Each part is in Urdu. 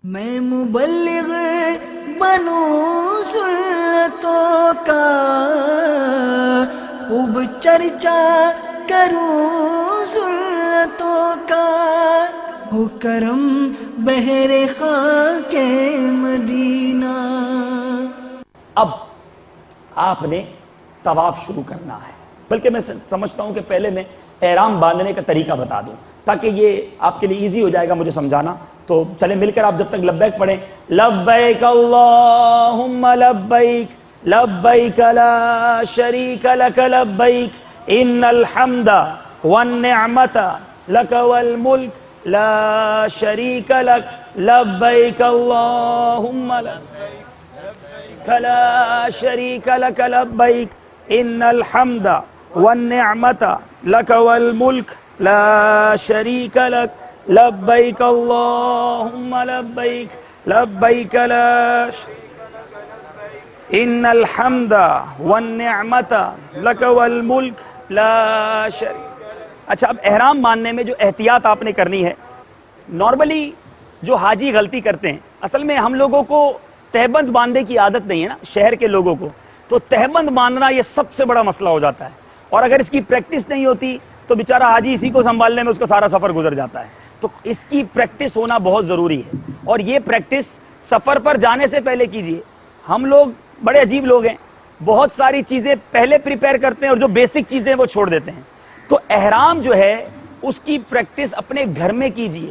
میں مبلغ بنوں سنتوں کا، خوب چرچا کروں سنتوں کا، ہو کرم بہر خاک مدینہ۔ اب آپ نے طواف شروع کرنا ہے، بلکہ میں سمجھتا ہوں کہ پہلے میں احرام باندھنے کا طریقہ بتا دوں تاکہ یہ آپ کے لیے ایزی ہو جائے گا مجھے سمجھانا۔ تو چلیں مل کر آپ جب تک لبیک پڑھیں، لبیک اللہم لبیک لبیک لا شریک لک لبیک ان الحمد والنعمت لک والملک لا شریک لک لبیک اللہم لبیک لا شریک لک لبیک ان الحمد والنعمت لک والملک لا شریک لک لبیک اللہم لبیک لبیک لا ان الحمد والنعمت لک والملک لا شریک۔ اچھا، اب احرام باندھنے میں جو احتیاط آپ نے کرنی ہے، نارملی جو حاجی غلطی کرتے ہیں، اصل میں ہم لوگوں کو تہبند باندھنے کی عادت نہیں ہے نا، شہر کے لوگوں کو، تو تہبند باندھنا یہ سب سے بڑا مسئلہ ہو جاتا ہے، اور اگر اس کی پریکٹس نہیں ہوتی تو بیچارہ حاجی اسی کو سنبھالنے میں اس کا سارا سفر گزر جاتا ہے۔ تو اس کی پریکٹس ہونا بہت ضروری ہے، اور یہ پریکٹس سفر پر جانے سے پہلے کیجئے۔ ہم لوگ بڑے عجیب لوگ ہیں، بہت ساری چیزیں پہلے پریپیئر کرتے ہیں اور جو بیسک چیزیں وہ چھوڑ دیتے ہیں۔ تو احرام جو ہے اس کی پریکٹس اپنے گھر میں کیجئے۔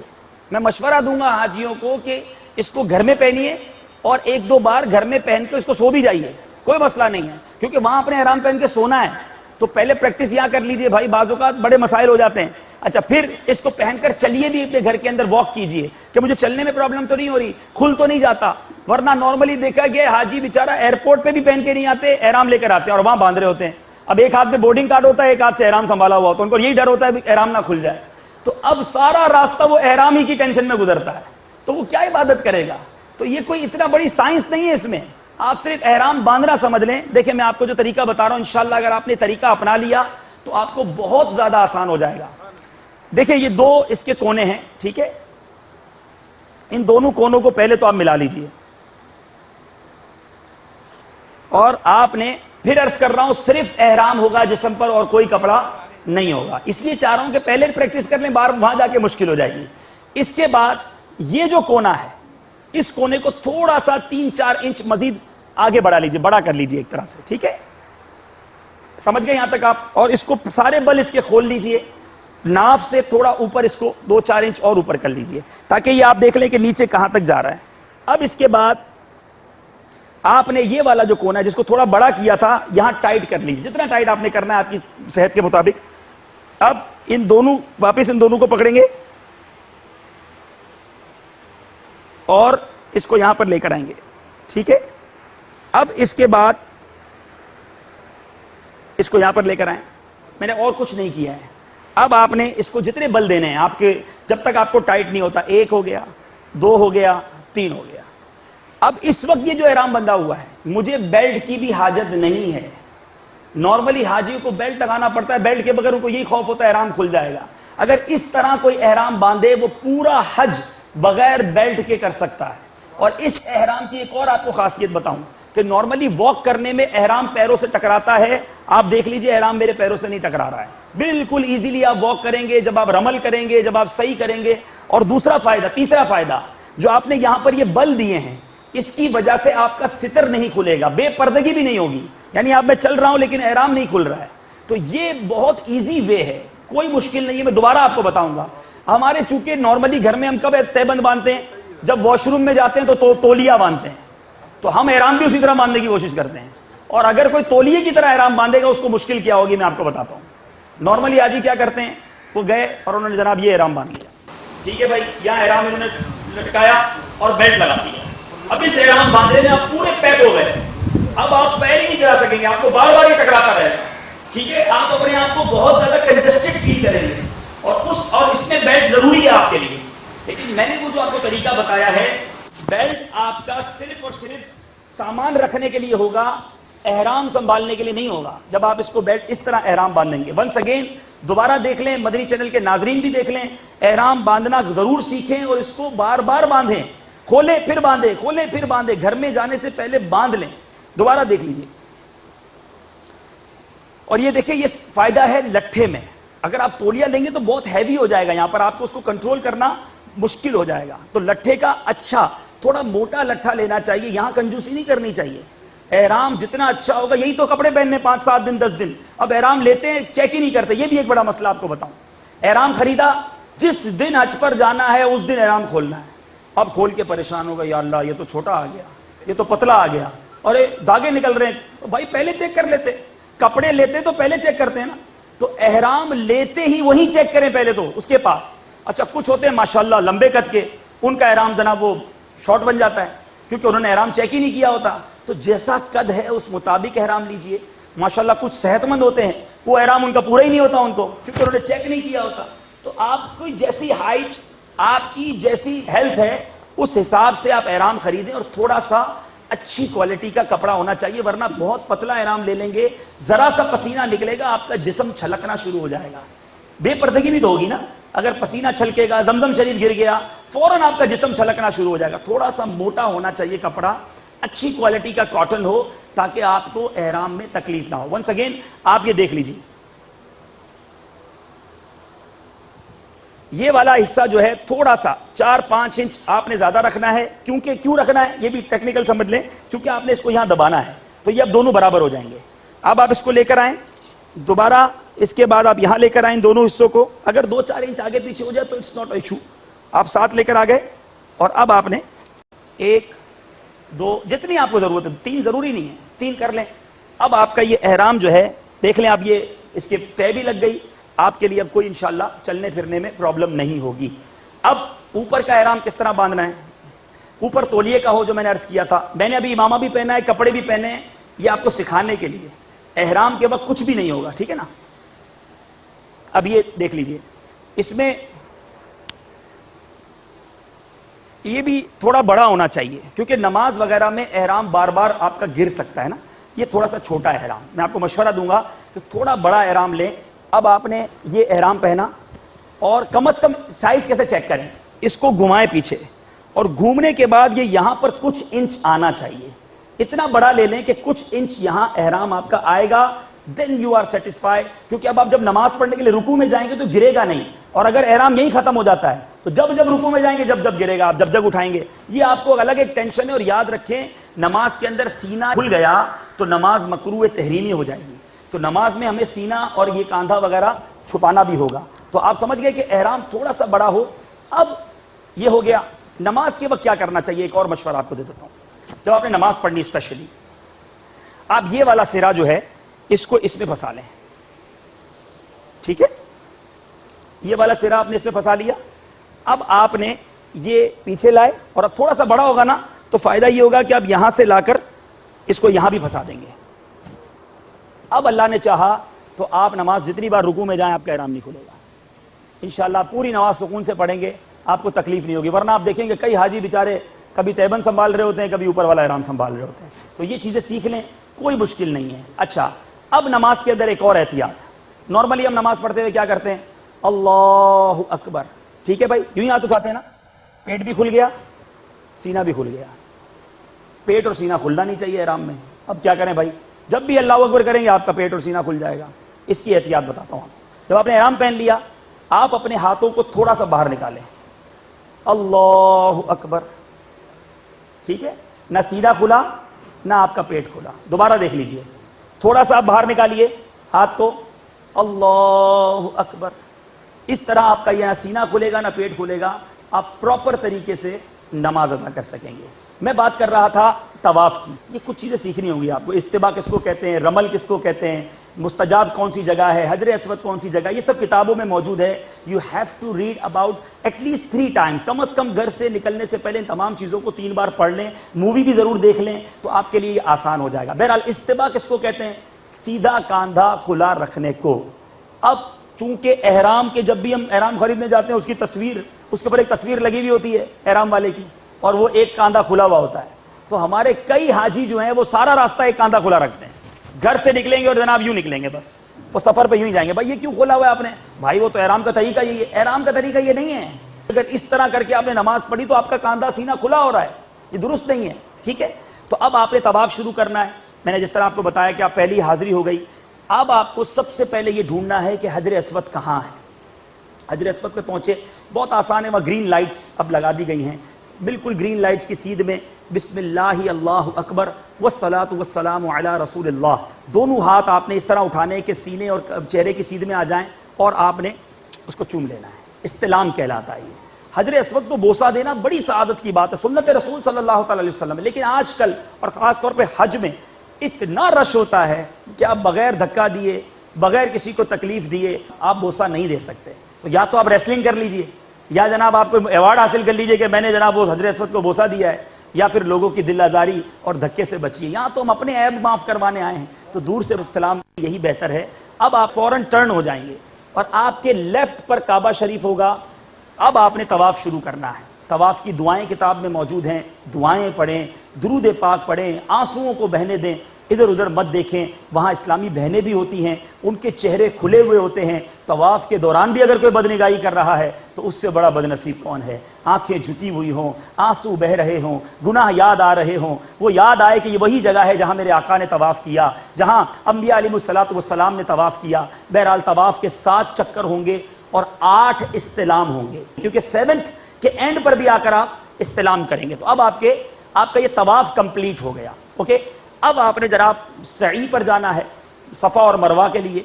میں مشورہ دوں گا حاجیوں کو کہ اس کو گھر میں پہنیے، اور ایک دو بار گھر میں پہن کے اس کو سو بھی جائیے، کوئی مسئلہ نہیں ہے، کیونکہ وہاں اپنے احرام پہن کے سونا ہے۔ تو پہلے پریکٹس یہاں کر لیجئے بھائی، بعض اوقات بڑے مسائل ہو جاتے ہیں۔ اچھا، پھر اس کو پہن کر چلیے بھی اپنے گھر کے اندر، واک کیجئے کہ مجھے چلنے میں پرابلم تو نہیں ہو رہی، کھل تو نہیں جاتا، ورنہ نارملی دیکھا گیا حاجی بیچارہ ایئرپورٹ پہ بھی پہن کے نہیں آتے، احرام لے کر آتے ہیں اور وہاں باندھ رہے ہوتے ہیں۔ اب ایک ہاتھ میں بورڈنگ کارڈ ہوتا ہے، ایک ہاتھ سے احرام سنبھالا ہوا ہوتا ہے، ان کو یہی ڈر ہوتا ہے احرام نہ کھل جائے، تو اب سارا راستہ وہ احرام ہی کی ٹینشن میں گزرتا ہے، تو وہ کیا عبادت کرے گا؟ تو یہ کوئی اتنا بڑی سائنس نہیں ہے اس میں، آپ صرف احرام باندھنا سمجھ لیں۔ دیکھیں میں آپ کو جو طریقہ بتا رہا ہوں، انشاءاللہ اگر آپ نے طریقہ اپنا لیا تو آپ کو بہت زیادہ آسان ہو جائے گا۔ دیکھیں یہ دو اس کے کونے ہیں، ٹھیک ہے، ان دونوں کونوں کو پہلے تو آپ ملا لیجئے، اور آپ نے پھر عرض کر رہا ہوں صرف احرام ہوگا جسم پر اور کوئی کپڑا نہیں ہوگا، اس لیے چاہ رہا ہوں کہ پہلے پریکٹس کر لیں، بار وہاں جا کے مشکل ہو جائے گی۔ اس کے بعد یہ جو کونا ہے، اس کونے کو تھوڑا سا 3-4 انچ مزید آگے بڑھا لیجئے، بڑا کر لیجئے ایک طرح سے، ٹھیک ہے، سمجھ گئے یہاں تک آپ؟ اور اس کو سارے بل اس کے کھول لیجئے، ناف سے تھوڑا اوپر اس کو 2-4 انچ اور اوپر کر لیجئے، تاکہ یہ آپ دیکھ لیں کہ نیچے کہاں تک جا رہا ہے۔ اب اس کے بعد آپ نے یہ والا جو کونا ہے جس کو تھوڑا بڑا کیا تھا، یہاں ٹائٹ کر لیجئے، جتنا ٹائٹ آپ نے کرنا ہے آپ کی صحت کے مطابق۔ اب ان دونوں واپس ان دونوں کو پکڑیں گے اور اس کو یہاں پر لے کر آئیں گے، ٹھیک ہے۔ اب اس کے بعد اس کو یہاں پر لے کر آئیں، میں نے اور کچھ نہیں کیا ہے۔ اب آپ نے اس کو جتنے بل دینے ہیں آپ کے، جب تک آپ کو ٹائٹ نہیں ہوتا، 1 ہو گیا، 2 ہو گیا، 3 ہو گیا۔ اب اس وقت یہ جو احرام بندھا ہوا ہے، مجھے بیلٹ کی بھی حاجت نہیں ہے۔ نارملی حاجیوں کو بیلٹ لگانا پڑتا ہے، بیلٹ کے بغیر ان کو یہی خوف ہوتا ہے احرام کھل جائے گا۔ اگر اس طرح کوئی احرام باندھے، وہ پورا حج بغیر بیلٹ کے کر سکتا ہے۔ اور اس احرام کی ایک اور آپ کو خاصیت بتاؤں کہ نارملی واک کرنے میں احرام پیروں سے ٹکراتا ہے، آپ دیکھ لیجئے احرام میرے پیروں سے نہیں ٹکرا رہا ہے، بالکل ایزیلی آپ واک کریں گے جب آپ رمل کریں گے، جب آپ صحیح کریں گے۔ اور دوسرا فائدہ، تیسرا فائدہ، جو آپ نے یہاں پر یہ بل دیے ہیں، اس کی وجہ سے آپ کا ستر نہیں کھلے گا، بے پردگی بھی نہیں ہوگی، یعنی آپ میں چل رہا ہوں لیکن احرام نہیں کھل رہا ہے۔ تو یہ بہت ایزی وے ہے، کوئی مشکل نہیں ہے، میں دوبارہ آپ کو بتاؤں گا۔ ہمارے چونکہ نارملی گھر میں ہم کب تہبند باندھتے ہیں؟ جب واش روم میں جاتے ہیں تو تولیہ باندھتے ہیں، تو ہم احرام بھی اسی طرح باندھنے کی کوشش کرتے ہیں، اور اگر کوئی تولیے کی طرح احرام باندھے گا اس کو مشکل کیا ہوگی میں آپ کو بتاتا ہوں۔ نارملی حاجی کیا کرتے ہیں، وہ گئے اور انہوں نے جناب یہ احرام باندھ لیا، ٹھیک ہے بھائی، یہاں احرام انہوں نے لٹکایا اور بیلٹ لگا دیا۔ اب اس احرام باندھنے میں آپ پورے پیک ہو گئے، اب آپ پیر ہی نہیں چلا سکیں گے، آپ کو بار بار یہ ٹکراتا رہے گا، ٹھیک ہے، آپ اپنے آپ کو بہت زیادہ کنجسٹڈ فیل کریں گے، اور اس میں بیلٹ ضروری ہے آپ کے لیے۔ لیکن میں نے وہ جو آپ کو طریقہ بتایا ہے، بیلٹ آپ کا صرف اور صرف سامان رکھنے کے لیے ہوگا، احرام سنبھالنے کے لیے نہیں ہوگا۔ جب آپ اس کو بیلٹ اس طرح احرام باندھیں گے، ونس اگین دوبارہ دیکھ لیں، مدنی چینل کے ناظرین بھی دیکھ لیں، احرام باندھنا ضرور سیکھیں اور اس کو بار بار باندھیں، کھولے پھر باندھے، کھولے پھر باندھے، گھر میں جانے سے پہلے باندھ لیں. دوبارہ دیکھ لیجئے. اور یہ دیکھیں، یہ فائدہ ہے لٹھے میں. اگر آپ تولیہ لیں گے تو بہت ہیوی ہو جائے گا، یہاں پر آپ کو اس کو کنٹرول کرنا مشکل ہو جائے گا. تو لٹھے کا اچھا تھوڑا موٹا لٹھا لینا چاہیے، یہاں کنجوسی نہیں کرنی چاہیے. احرام جتنا اچھا ہوگا، یہی تو کپڑے پہننے 5 7 دن 10 دن، اب احرام لیتے ہیں چیک ہی نہیں کرتے. یہ بھی ایک بڑا مسئلہ آپ کو بتاؤں. احرام خریدا، جس دن حج پر جانا ہے اس دن احرام کھولنا ہے. اب کھول کے پریشان ہوگا، یا اللہ یہ تو چھوٹا آ گیا، یہ تو پتلا آ گیا، اور دھاگے نکل رہے ہیں. تو بھائی پہلے چیک کر لیتے. کپڑے لیتے تو پہلے چیک کرتے ہیں نا. تو احرام لیتے ہی وہی چیک کریں پہلے تو اس کے پاس. اچھا کچھ ہوتے ہیں ماشاءاللہ لمبے قد کے، ان کا احرام جناب وہ شارٹ بن جاتا ہے کیونکہ انہوں نے احرام چیک ہی نہیں کیا ہوتا. تو جیسا قد ہے اس مطابق احرام لیجئے. ماشاءاللہ کچھ صحت مند ہوتے ہیں، وہ احرام ان کا پورا ہی نہیں ہوتا ان کو، کیونکہ انہوں نے چیک نہیں کیا ہوتا. تو آپ کی جیسی ہائٹ، آپ کی جیسی ہیلتھ ہے، اس حساب سے آپ احرام خریدیں. اور تھوڑا سا اچھی کوالٹی کا کپڑا ہونا چاہیے، ورنہ بہت پتلا احرام لے لیں گے، ذرا سا پسینہ نکلے گا آپ کا جسم چھلکنا شروع ہو جائے گا. بے پردگی بھی تو ہوگی نا. اگر پسینہ چھلکے گا، زمزم شریف گر گیا، فوراً آپ کا جسم چھلکنا شروع ہو جائے گا. تھوڑا سا موٹا ہونا چاہیے کپڑا، اچھی کوالٹی کا کاٹن ہو، تاکہ آپ کو احرام میں تکلیف نہ ہو. ونس اگین آپ یہ دیکھ لیجیے، یہ والا حصہ جو ہے تھوڑا سا 4-5 انچ آپ نے زیادہ رکھنا ہے. کیوں رکھنا ہے یہ بھی ٹیکنیکل سمجھ لیں، کیونکہ آپ نے اس کو یہاں دبانا ہے. تو یہ اب دونوں برابر ہو جائیں گے. اب آپ اس کو لے کر آئیں دوبارہ، اس کے بعد آپ یہاں لے کر آئیں دونوں حصوں کو. اگر 2-4 انچ آگے پیچھے ہو جائے تو اٹس ناٹ ایشو، آپ ساتھ لے کر آ گئے. اور اب آپ نے 1 2 جتنی آپ کو ضرورت ہے، 3 ضروری نہیں ہے، 3 کر لیں. اب آپ کا یہ احرام جو ہے دیکھ لیں، اب یہ اس کے طے بھی لگ گئی آپ کے لیے. اب کوئی انشاءاللہ چلنے پھرنے میں پرابلم نہیں ہوگی. اب اوپر کا احرام کس طرح باندھنا ہے؟ اوپر تولیے کا ہو، جو میں نے عرض کیا تھا. میں نے ابھی امامہ بھی پہنا ہے، کپڑے بھی پہنے ہیں، یہ آپ کو سکھانے کے لیے. احرام کے وقت کچھ بھی نہیں ہوگا، ٹھیک ہے نا. اب یہ دیکھ لیجئے، اس میں یہ بھی تھوڑا بڑا ہونا چاہیے، کیونکہ نماز وغیرہ میں احرام بار بار آپ کا گر سکتا ہے نا. یہ تھوڑا سا چھوٹا احرام، میں آپ کو مشورہ دوں گا کہ تھوڑا بڑا احرام لیں. اب آپ نے یہ احرام پہنا، اور کم از کم سائز کیسے چیک کریں، اس کو گھمائیں پیچھے، اور گھومنے کے بعد یہ یہاں پر کچھ انچ آنا چاہیے. اتنا بڑا لے لیں کہ کچھ انچ یہاں احرام آپ کا آئے گا، دین یو آر سیٹسفائی. کیونکہ اب آپ جب نماز پڑھنے کے لیے رکوع میں جائیں گے تو گرے گا نہیں. اور اگر احرام یہی ختم ہو جاتا ہے تو جب رکوع میں جائیں گے جب گرے گا، آپ جب اٹھائیں گے. یہ آپ کو الگ ایک ٹینشن ہے. اور یاد رکھیں، نماز کے اندر سینہ کھل گیا تو نماز مکروہ تحریمی ہو جائے گی. تو نماز میں ہمیں سینہ اور یہ کاندھا وغیرہ چھپانا بھی ہوگا. تو آپ سمجھ گئے کہ احرام تھوڑا سا بڑا ہو. اب یہ ہو گیا. نماز کے وقت کیا کرنا چاہیے، ایک اور مشورہ آپ کو دے دیتا ہوں. جب آپ نے نماز پڑھنی، اسپیشلی آپ یہ والا سرا جو ہے اس کو اس میں پھنسا لیں، ٹھیک ہے. یہ والا سرا آپ نے اس میں پھنسا لیا. اب آپ نے یہ پیچھے لائے، اور اب تھوڑا سا بڑا ہوگا نا تو فائدہ یہ ہوگا کہ آپ یہاں سے لا کر اس کو یہاں بھی پھنسا دیں گے. اب اللہ نے چاہا تو آپ نماز جتنی بار رکوع میں جائیں آپ کا احرام نہیں کھلے گا. انشاءاللہ پوری نماز سکون سے پڑھیں گے، آپ کو تکلیف نہیں ہوگی. ورنہ آپ دیکھیں گے کئی حاجی بیچارے کبھی تیبند سنبھال رہے ہوتے ہیں، کبھی اوپر والا احرام سنبھال رہے ہوتے ہیں. تو یہ چیزیں سیکھ لیں، کوئی مشکل نہیں ہے. اچھا، اب نماز کے اندر ایک اور احتیاط. نارملی ہم نماز پڑھتے ہوئے کیا کرتے ہیں؟ اللہ اکبر، ٹھیک ہے بھائی، یوں ہی ہاتھ اٹھاتے ہیں نا. پیٹ بھی کھل گیا، سینہ بھی کھل گیا. پیٹ اور سینہ کھلنا نہیں چاہیے احرام میں. اب کیا کریں بھائی؟ جب بھی اللہ اکبر کریں گے آپ کا پیٹ اور سینہ کھل جائے گا. اس کی احتیاط بتاتا ہوں. جب آپ نے احرام پہن لیا، آپ اپنے ہاتھوں کو تھوڑا سا باہر نکالیں. اللہ اکبر، ٹھیک ہے. نہ سینہ کھلا نہ آپ کا پیٹ کھلا. دوبارہ دیکھ لیجئے، تھوڑا سا آپ باہر نکالیے ہاتھ کو. اللہ اکبر. اس طرح آپ کا یہ نہ سینہ کھلے گا نہ پیٹ کھلے گا. آپ پراپر طریقے سے نماز ادا کر سکیں گے. میں بات کر رہا تھا طواف کی. یہ کچھ چیزیں سیکھنی ہوں گی آپ کو. استباء کس کو کہتے ہیں، رمل کس کو کہتے ہیں، مستجاب کون سی جگہ ہے، حجر اسود کون سی جگہ، یہ سب کتابوں میں موجود ہے. You have to read about at least 3 times. کم از کم گھر سے نکلنے سے پہلے ان تمام چیزوں کو 3 بار پڑھ لیں. مووی بھی ضرور دیکھ لیں تو آپ کے لیے یہ آسان ہو جائے گا. بہرحال استباء کس کو کہتے ہیں؟ سیدھا کاندھا کھلا رکھنے کو. اب چونکہ احرام کے جب بھی ہم احرام خریدنے جاتے ہیں اس کی تصویر، اس کے اوپر ایک تصویر لگی ہوئی ہوتی ہے احرام والے کی، اور وہ ایک کاندھا کھلا ہوا ہوتا ہے. تو ہمارے کئی حاجی جو ہیں وہ سارا راستہ ایک کاندھا کھلا رکھتے ہیں. گھر سے نکلیں گے اور جناب یوں نکلیں گے، بس وہ سفر پہ یوں ہی جائیں گے. بھائی یہ کیوں کھولا ہوا ہے آپ نے؟ بھائی وہ تو احرام کا طریقہ یہی ہے. احرام کا طریقہ یہ نہیں ہے. اگر اس طرح کر کے آپ نے نماز پڑھی تو آپ کا کاندھا سینہ کھلا ہو رہا ہے، یہ درست نہیں ہے، ٹھیک ہے؟ تو اب آپ نے طواف شروع کرنا ہے. میں نے جس طرح آپ کو بتایا کہ آپ پہلی حاضری ہو گئی. اب آپ کو سب سے پہلے یہ ڈھونڈنا ہے کہ حجر اسود کہاں ہے. حجر اسود پہ پہنچے، بہت آسان ہے، وہاں گرین لائٹس اب لگا دی گئی ہیں، بالکل گرین لائٹس کی سیدھ میں بسم اللہ اللہ اکبر والصلاۃ والسلام علی رسول اللہ، دونوں ہاتھ آپ نے اس طرح اٹھانے کہ سینے اور چہرے کی سیدھ میں آ جائیں اور آپ نے اس کو چوم لینا ہے. استلام کہلاتا ہے یہ. حجر اسود کو بوسہ دینا بڑی سعادت کی بات ہے، سنت رسول صلی اللہ تعالی علیہ وسلم. لیکن آج کل اور خاص طور پہ حج میں اتنا رش ہوتا ہے کہ آپ بغیر دھکا دیے، بغیر کسی کو تکلیف دیے آپ بوسہ نہیں دے سکتے. تو یا تو آپ ریسلنگ کر لیجئے، یا جناب آپ کو ایوارڈ حاصل کر لیجئے کہ میں نے جناب وہ حجر اسود کو بوسہ دیا ہے، یا پھر لوگوں کی دل آزاری اور دھکے سے بچیے. یہاں تو ہم اپنے عیب معاف کروانے آئے ہیں، تو دور سے استلام یہی بہتر ہے. اب آپ فوراً ٹرن ہو جائیں گے اور آپ کے لیفٹ پر کعبہ شریف ہوگا. اب آپ نے طواف شروع کرنا ہے. طواف کی دعائیں کتاب میں موجود ہیں، دعائیں پڑھیں، درود پاک پڑھیں، آنسوؤں کو بہنے دیں، ادھر ادھر مت دیکھیں. وہاں اسلامی بہنیں بھی ہوتی ہیں، ان کے چہرے کھلے ہوئے ہوتے ہیں. طواف کے دوران بھی اگر کوئی بدنگاہی کر رہا ہے تو اس سے بڑا بدنصیب کون ہے؟ آنکھیں جھکی ہوئی ہوں، آنسو بہ رہے ہوں، گناہ یاد آ رہے ہوں، وہ یاد آئے کہ یہ وہی جگہ ہے جہاں میرے آقا نے طواف کیا، جہاں انبیاء علیہ الصلوۃ والسلام نے طواف کیا. بہرحال طواف کے 7 چکر ہوں گے اور 8 استلام ہوں گے، کیونکہ 7th کے اینڈ پر بھی آ کر آپ استلام کریں گے. تو اب آپ کا یہ طواف کمپلیٹ ہو گیا. اوکے، اب آپ نے جناب سعی پر جانا ہے صفا اور مروہ کے لیے.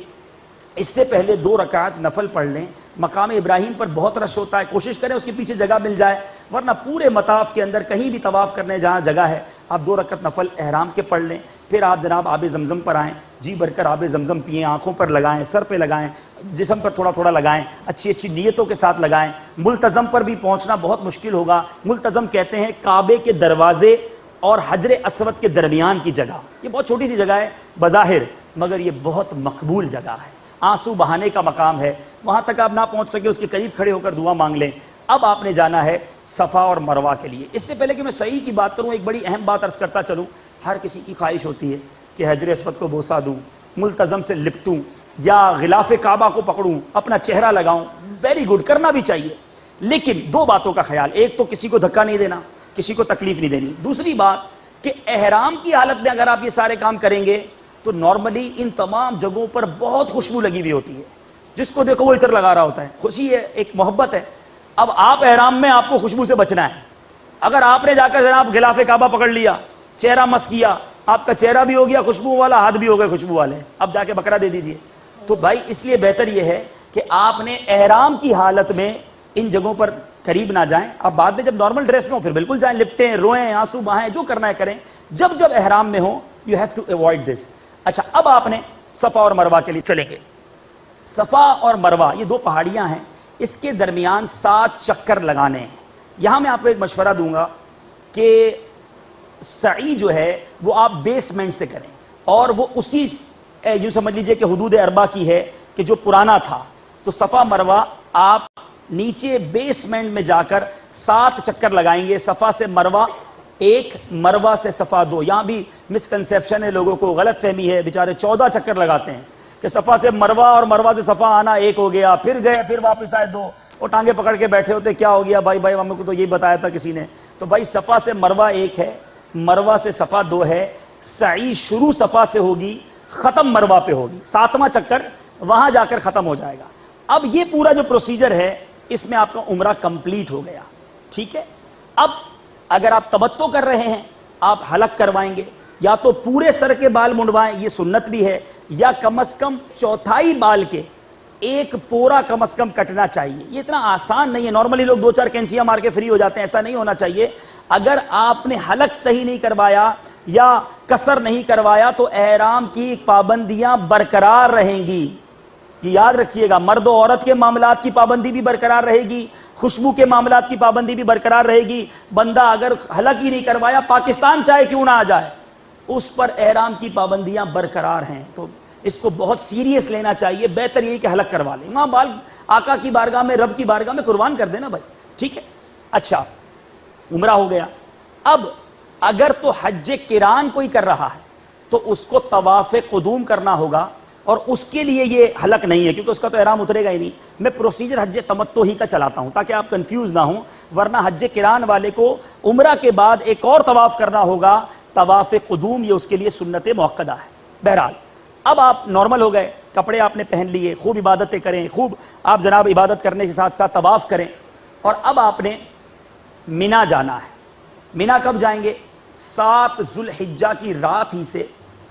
اس سے پہلے 2 رکعت نفل پڑھ لیں. مقام ابراہیم پر بہت رش ہوتا ہے، کوشش کریں اس کے پیچھے جگہ مل جائے، ورنہ پورے مطاف کے اندر کہیں بھی طواف کرنے جہاں جگہ ہے آپ 2 رکعت نفل احرام کے پڑھ لیں. پھر آپ جناب آب زمزم پر آئیں، جی بھر کر آب زمزم پئیں، آنکھوں پر لگائیں، سر پہ لگائیں، جسم پر تھوڑا تھوڑا لگائیں، اچھی اچھی نیتوں کے ساتھ لگائیں. ملتزم پر بھی پہنچنا بہت مشکل ہوگا. ملتزم کہتے ہیں کعبے کے دروازے اور حجر اسود کے درمیان کی جگہ. یہ بہت چھوٹی سی جگہ ہے بظاہر، مگر یہ بہت مقبول جگہ ہے، آنسو بہانے کا مقام ہے. وہاں تک آپ نہ پہنچ سکے اس کے قریب کھڑے ہو کر دعا مانگ لیں. اب آپ نے جانا ہے صفا اور مروہ کے لیے. اس سے پہلے کہ میں صحیح کی بات کروں، ایک بڑی اہم بات عرض کرتا چلوں. ہر کسی کی خواہش ہوتی ہے کہ حجر اسود کو بوسہ دوں، ملتزم سے لپٹوں، یا غلاف کعبہ کو پکڑوں، اپنا چہرہ لگاؤں. ویری گڈ، کرنا بھی چاہیے، لیکن 2 باتوں کا خیال. ایک تو کسی کو دھکا نہیں دینا، کسی کو تکلیف نہیں دینی. دوسری بات کہ احرام کی حالت میں اگر آپ یہ سارے کام کریں گے تو نارملی ان تمام جگہوں پر بہت خوشبو لگی ہوئی ہوتی ہے، جس کو دیکھو وہ عطر لگا رہا ہوتا ہے. خوشی ہے، ایک محبت ہے. اب آپ احرام میں آپ کو خوشبو سے بچنا ہے. اگر آپ نے جا کر جناب غلاف کعبہ پکڑ لیا، چہرہ مس کیا، آپ کا چہرہ بھی ہو گیا خوشبو والا، ہاتھ بھی ہو گئے خوشبو والے، اب جا کے بکرا دے دیجئے. تو بھائی اس لیے بہتر یہ ہے کہ آپ نے احرام کی حالت میں ان جگہوں پر قریب نہ جائیں. آپ بعد میں جب نارمل ڈریس میں ہو پھر بالکل جائیں، لپٹیں، روئیں، آنسو بہائیں، جو کرنا ہے کریں. جب احرام میں ہو یو ہیو ٹو ایوائڈ دس. اچھا، اب آپ نے صفا اور مروہ کے لیے چلیں گے. صفا اور مروہ یہ 2 پہاڑیاں ہیں، اس کے درمیان 7 چکر لگانے ہیں. یہاں میں آپ کو ایک مشورہ دوں گا کہ سعی جو ہے وہ آپ بیسمنٹ سے کریں، اور وہ اسی یوں سمجھ لیجئے کہ حدود اربع کی ہے کہ جو پرانا تھا. تو صفا مروہ آپ نیچے بیسمنٹ میں جا کر 7 چکر لگائیں گے. صفا سے مروہ 1، مروہ سے صفا 2. یہاں بھی مسکنسیپشن ہے، لوگوں کو غلط فہمی ہے، بیچارے 14 چکر لگاتے ہیں کہ صفا سے مروہ اور مروہ سے صفا آنا 1 ہو گیا، پھر گئے، پھر واپس آئے 2، اور ٹانگے پکڑ کے بیٹھے ہوتے کیا ہو گیا بھائی ہم کو تو یہی بتایا تھا کسی نے. تو بھائی صفا سے مروہ 1 ہے، مروہ سے صفا 2 ہے. سعی شروع صفا سے ہوگی، ختم مروہ پہ ہوگی. 7واں چکر وہاں جا کر ختم ہو جائے گا. اب یہ پورا جو پروسیجر ہے اس میں آپ کا عمرہ کمپلیٹ ہو گیا. ٹھیک ہے، اب اگر آپ تمتع کر رہے ہیں آپ حلق کروائیں گے، یا تو پورے سر کے بال منڈوائیں، یہ سنت بھی ہے، یا کم از کم 1/4 بال کے 1 پورا کم از کم کٹنا چاہیے. یہ اتنا آسان نہیں ہے، نارملی لوگ 2-4 کینچیاں مار کے فری ہو جاتے ہیں، ایسا نہیں ہونا چاہیے. اگر آپ نے حلق صحیح نہیں کروایا یا قصر نہیں کروایا تو احرام کی پابندیاں برقرار رہیں گی. یہ یاد رکھیے گا، مرد و عورت کے معاملات کی پابندی بھی برقرار رہے گی، خوشبو کے معاملات کی پابندی بھی برقرار رہے گی. بندہ اگر حلق ہی نہیں کروایا، پاکستان چاہے کیوں نہ آ جائے، اس پر احرام کی پابندیاں برقرار ہیں. تو اس کو بہت سیریس لینا چاہیے. بہتر یہی کہ حلق کروا لیں. وہاں بال آقا کی بارگاہ میں، رب کی بارگاہ میں قربان کر دینا بھائی. ٹھیک ہے، اچھا عمرہ ہو گیا. اب اگر تو حج قران کوئی کر رہا ہے تو اس کو طواف قدوم کرنا ہوگا. اور اس کے لیے یہ حلق نہیں ہے کیونکہ اس کا تو احرام اترے گا ہی نہیں. میں پروسیجر حج تمتع ہی کا چلاتا ہوں تاکہ آپ کنفیوز نہ ہوں, ورنہ حج قران والے کو عمرہ کے بعد ایک اور طواف کرنا ہوگا, طواف قدوم, یہ اس کے لیے سنت موقدہ ہے. بہرحال اب آپ نارمل ہو گئے, کپڑے آپ نے پہن لیے, خوب عبادتیں کریں, خوب آپ جناب عبادت کرنے کے ساتھ ساتھ طواف کریں, اور اب آپ نے مینا جانا ہے. مینا کب جائیں گے؟ 7 ذوالحجہ کی رات ہی سے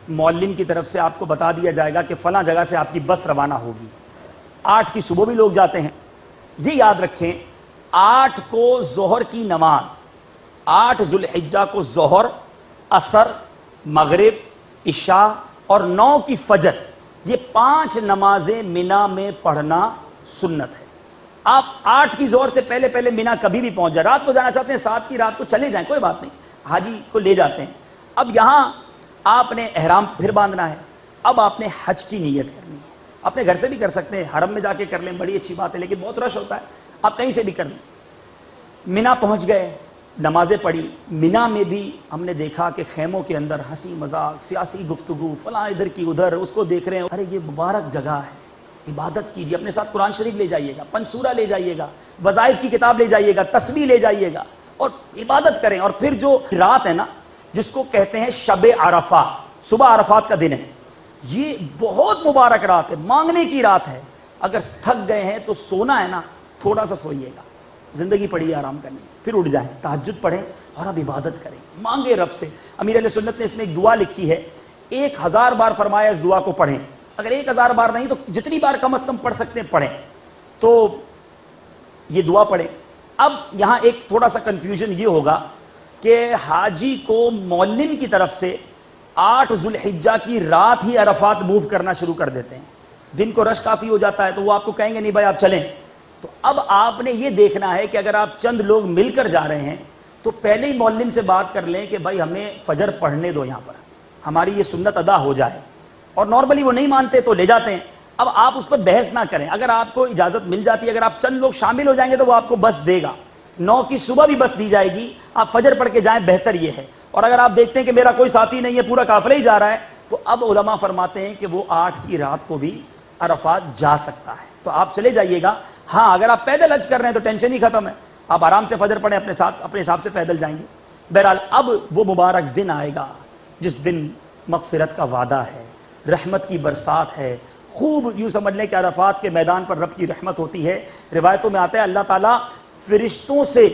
معلم کی طرف سے آپ کو بتا دیا جائے گا کہ فلاں جگہ سے آپ کی بس روانہ ہوگی. 8 کی صبح بھی لوگ جاتے ہیں. یہ یاد رکھیں 8 کو ظہر کی نماز, 8 ذوالحجہ کو ظہر, عصر, مغرب, عشاء اور 9 کی فجر, یہ 5 نمازیں مینا میں پڑھنا سنت ہے. آپ 8 کی ظہر سے پہلے پہلے مینا کبھی بھی پہنچ جائیں. رات کو جانا چاہتے ہیں 7 کی رات کو چلے جائیں, کوئی بات نہیں, حاجی کو لے جاتے ہیں. اب یہاں آپ نے احرام پھر باندھنا ہے. اب آپ نے حج کی نیت کرنی ہے. اپنے گھر سے بھی کر سکتے ہیں, حرم میں جا کے کر لیں, بڑی اچھی بات ہے, لیکن بہت رش ہوتا ہے, آپ کہیں سے بھی کر لیں. مینا پہنچ گئے, نمازیں پڑھی. مینا میں بھی ہم نے دیکھا کہ خیموں کے اندر ہنسی مذاق, سیاسی گفتگو, فلاں ادھر کی ادھر, اس کو دیکھ رہے ہیں. ارے یہ مبارک جگہ ہے, عبادت کیجیے. اپنے ساتھ قرآن شریف لے جائیے گا, پنسورہ لے جائیے گا, وظائف کی کتاب لے جائیے گا, تسبیح لے جائیے گا, اور عبادت کریں. اور پھر جو رات ہے نا, جس کو کہتے ہیں شب عرفہ, صبح عرفات کا دن ہے, یہ بہت مبارک رات ہے, مانگنے کی رات ہے. اگر تھک گئے ہیں تو سونا ہے نا, تھوڑا سا سوئیے گا, زندگی پڑی ہے آرام کرنے, پھر اٹھ جائیں, تہجد پڑھیں اور اب عبادت کریں, مانگے رب سے. امیر علیہ سنت نے اس میں ایک دعا لکھی ہے, 1000 بار فرمایا اس دعا کو پڑھیں. اگر 1000 بار نہیں تو جتنی بار کم از کم پڑھ سکتے ہیں پڑھیں, تو یہ دعا پڑھیں. اب یہاں ایک تھوڑا سا کنفیوژن یہ ہوگا کہ حاجی کو معلم کی طرف سے 8 ذوالحجہ کی رات ہی عرفات موو کرنا شروع کر دیتے ہیں. دن کو رش کافی ہو جاتا ہے تو وہ آپ کو کہیں گے نہیں بھائی آپ چلیں. تو اب آپ نے یہ دیکھنا ہے کہ اگر آپ چند لوگ مل کر جا رہے ہیں تو پہلے ہی معلم سے بات کر لیں کہ بھائی ہمیں فجر پڑھنے دو, یہاں پر ہماری یہ سنت ادا ہو جائے. اور نارملی وہ نہیں مانتے تو لے جاتے ہیں. اب آپ اس پر بحث نہ کریں, اگر آپ کو اجازت مل جاتی ہے, اگر آپ چند لوگ شامل ہو جائیں گے تو وہ آپ کو بس دے گا. 9 کی صبح بھی بس دی جائے گی, آپ فجر پڑھ کے جائیں, بہتر یہ ہے. اور اگر آپ دیکھتے ہیں کہ میرا کوئی ساتھی نہیں ہے, پورا قافلہ ہی جا رہا ہے, تو اب علماء فرماتے ہیں کہ وہ 8 کی رات کو بھی عرفات جا سکتا ہے, تو آپ چلے جائیے گا. ہاں اگر آپ پیدل حج کر رہے ہیں تو ٹینشن ہی ختم ہے, آپ آرام سے فجر پڑھیں, اپنے ساتھ اپنے حساب سے پیدل جائیں گے. بہرحال اب وہ مبارک دن آئے گا جس دن مغفرت کا وعدہ ہے, رحمت کی برسات ہے. خوب یوں سمجھ لیں کہ عرفات کے میدان پر رب کی رحمت ہوتی ہے. روایتوں میں آتا ہے اللہ تعالیٰ فرشتوں سے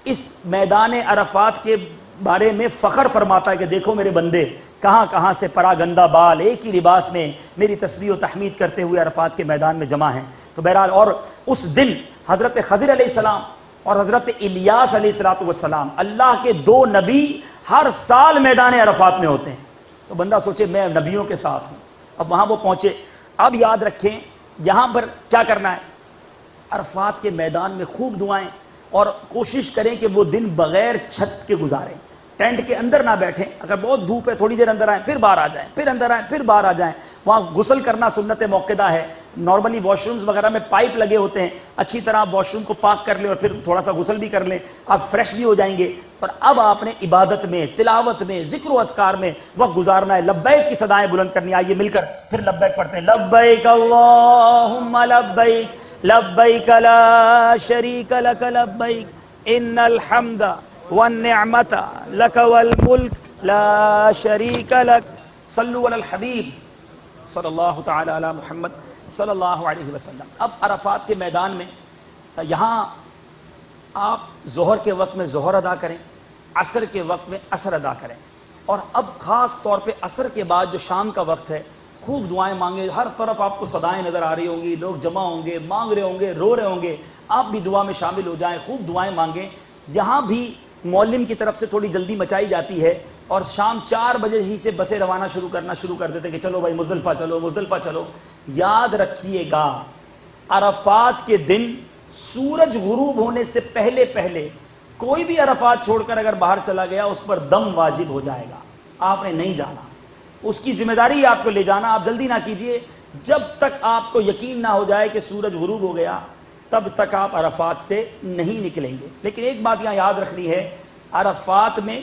اس میدان عرفات کے بارے میں فخر فرماتا ہے کہ دیکھو میرے بندے کہاں کہاں سے پراگندہ بال ایک ہی لباس میں میری تسبیح و تحمید کرتے ہوئے عرفات کے میدان میں جمع ہیں. تو بہرحال اور اس دن حضرت خضر علیہ السلام اور حضرت الیاس علیہ السلام, اللہ کے 2 نبی ہر سال میدان عرفات میں ہوتے ہیں. تو بندہ سوچے میں نبیوں کے ساتھ ہوں. اب وہاں وہ پہنچے. اب یاد رکھیں یہاں پر کیا کرنا ہے, عرفات کے میدان میں خوب دعائیں, اور کوشش کریں کہ وہ دن بغیر چھت کے گزاریں, ٹینٹ کے اندر نہ بیٹھیں. اگر بہت دھوپ ہے تھوڑی دیر اندر آئیں, پھر باہر آ جائیں, پھر اندر آئیں, پھر باہر آ جائیں. وہاں غسل کرنا سنت موقدہ ہے. نارملی واش رومز وغیرہ میں پائپ لگے ہوتے ہیں, اچھی طرح آپ واش روم کو پاک کر لیں اور پھر تھوڑا سا غسل بھی کر لیں, آپ فریش بھی ہو جائیں گے. اور اب آپ نے عبادت میں, تلاوت میں, ذکر و اذکار میں وقت گزارنا ہے. لبیک کی صدائیں بلند کرنی. آئیے مل کر پھر لبیک پڑھتے ہیں. لبیک اللہم لبیک لبیک لا شریک لک لبیک ان الحمد والنعمت لک والملک لا شریک لک. صلو علی الحبیب صلی اللہ تعالی علی محمد صلی اللہ علیہ وسلم. اب عرفات کے میدان میں یہاں آپ ظہر کے وقت میں ظہر ادا کریں, عصر کے وقت میں عصر ادا کریں. اور اب خاص طور پہ عصر کے بعد جو شام کا وقت ہے خوب دعائیں مانگیں. ہر طرف آپ کو صدائیں نظر آ رہی ہوں گی, لوگ جمع ہوں گے, مانگ رہے ہوں گے, رو رہے ہوں گے. آپ بھی دعا میں شامل ہو جائیں, خوب دعائیں مانگیں. یہاں بھی معلم کی طرف سے تھوڑی جلدی مچائی جاتی ہے, اور شام 4 بجے ہی سے بسیں روانہ کرنا شروع کر دیتے کہ چلو بھائی مزدلفہ چلو, مزدلفہ چلو. یاد رکھیے گا عرفات کے دن سورج غروب ہونے سے پہلے پہلے کوئی بھی عرفات چھوڑ کر اگر باہر چلا گیا اس پر دم واجب ہو جائے گا. آپ نے نہیں جانا, اس کی ذمہ داری آپ کو لے جانا. آپ جلدی نہ کیجئے, جب تک آپ کو یقین نہ ہو جائے کہ سورج غروب ہو گیا تب تک آپ عرفات سے نہیں نکلیں گے. لیکن ایک بات یہاں یاد رکھنی ہے, عرفات میں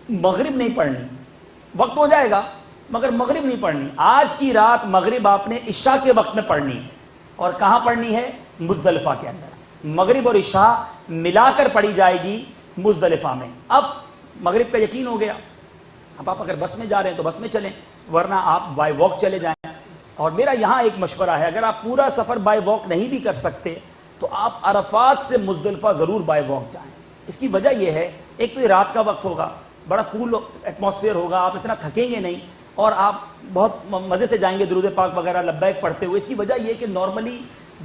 مغرب نہیں پڑھنی. وقت ہو جائے گا مگر مغرب نہیں پڑھنی. آج کی رات مغرب آپ نے عشاء کے وقت میں پڑھنی ہے. اور کہاں پڑھنی ہے؟ مزدلفہ کے اندر. مغرب اور عشاء ملا کر پڑھی جائے گی مزدلفہ میں. اب مغرب کا یقین ہو گیا. اب آپ اگر بس میں جا رہے ہیں تو بس میں چلیں, ورنہ آپ بائی واک چلے جائیں. اور میرا یہاں ایک مشورہ ہے, اگر آپ پورا سفر بائی واک نہیں بھی کر سکتے تو آپ عرفات سے مزدلفہ ضرور بائی واک جائیں. اس کی وجہ یہ ہے, ایک تو یہ رات کا وقت ہوگا, بڑا کول ایٹماسفیئر ہوگا, آپ اتنا تھکیں گے نہیں, اور آپ بہت مزے سے جائیں گے درود پاک وغیرہ لبیک پڑھتے ہوئے. اس کی وجہ یہ کہ نارملی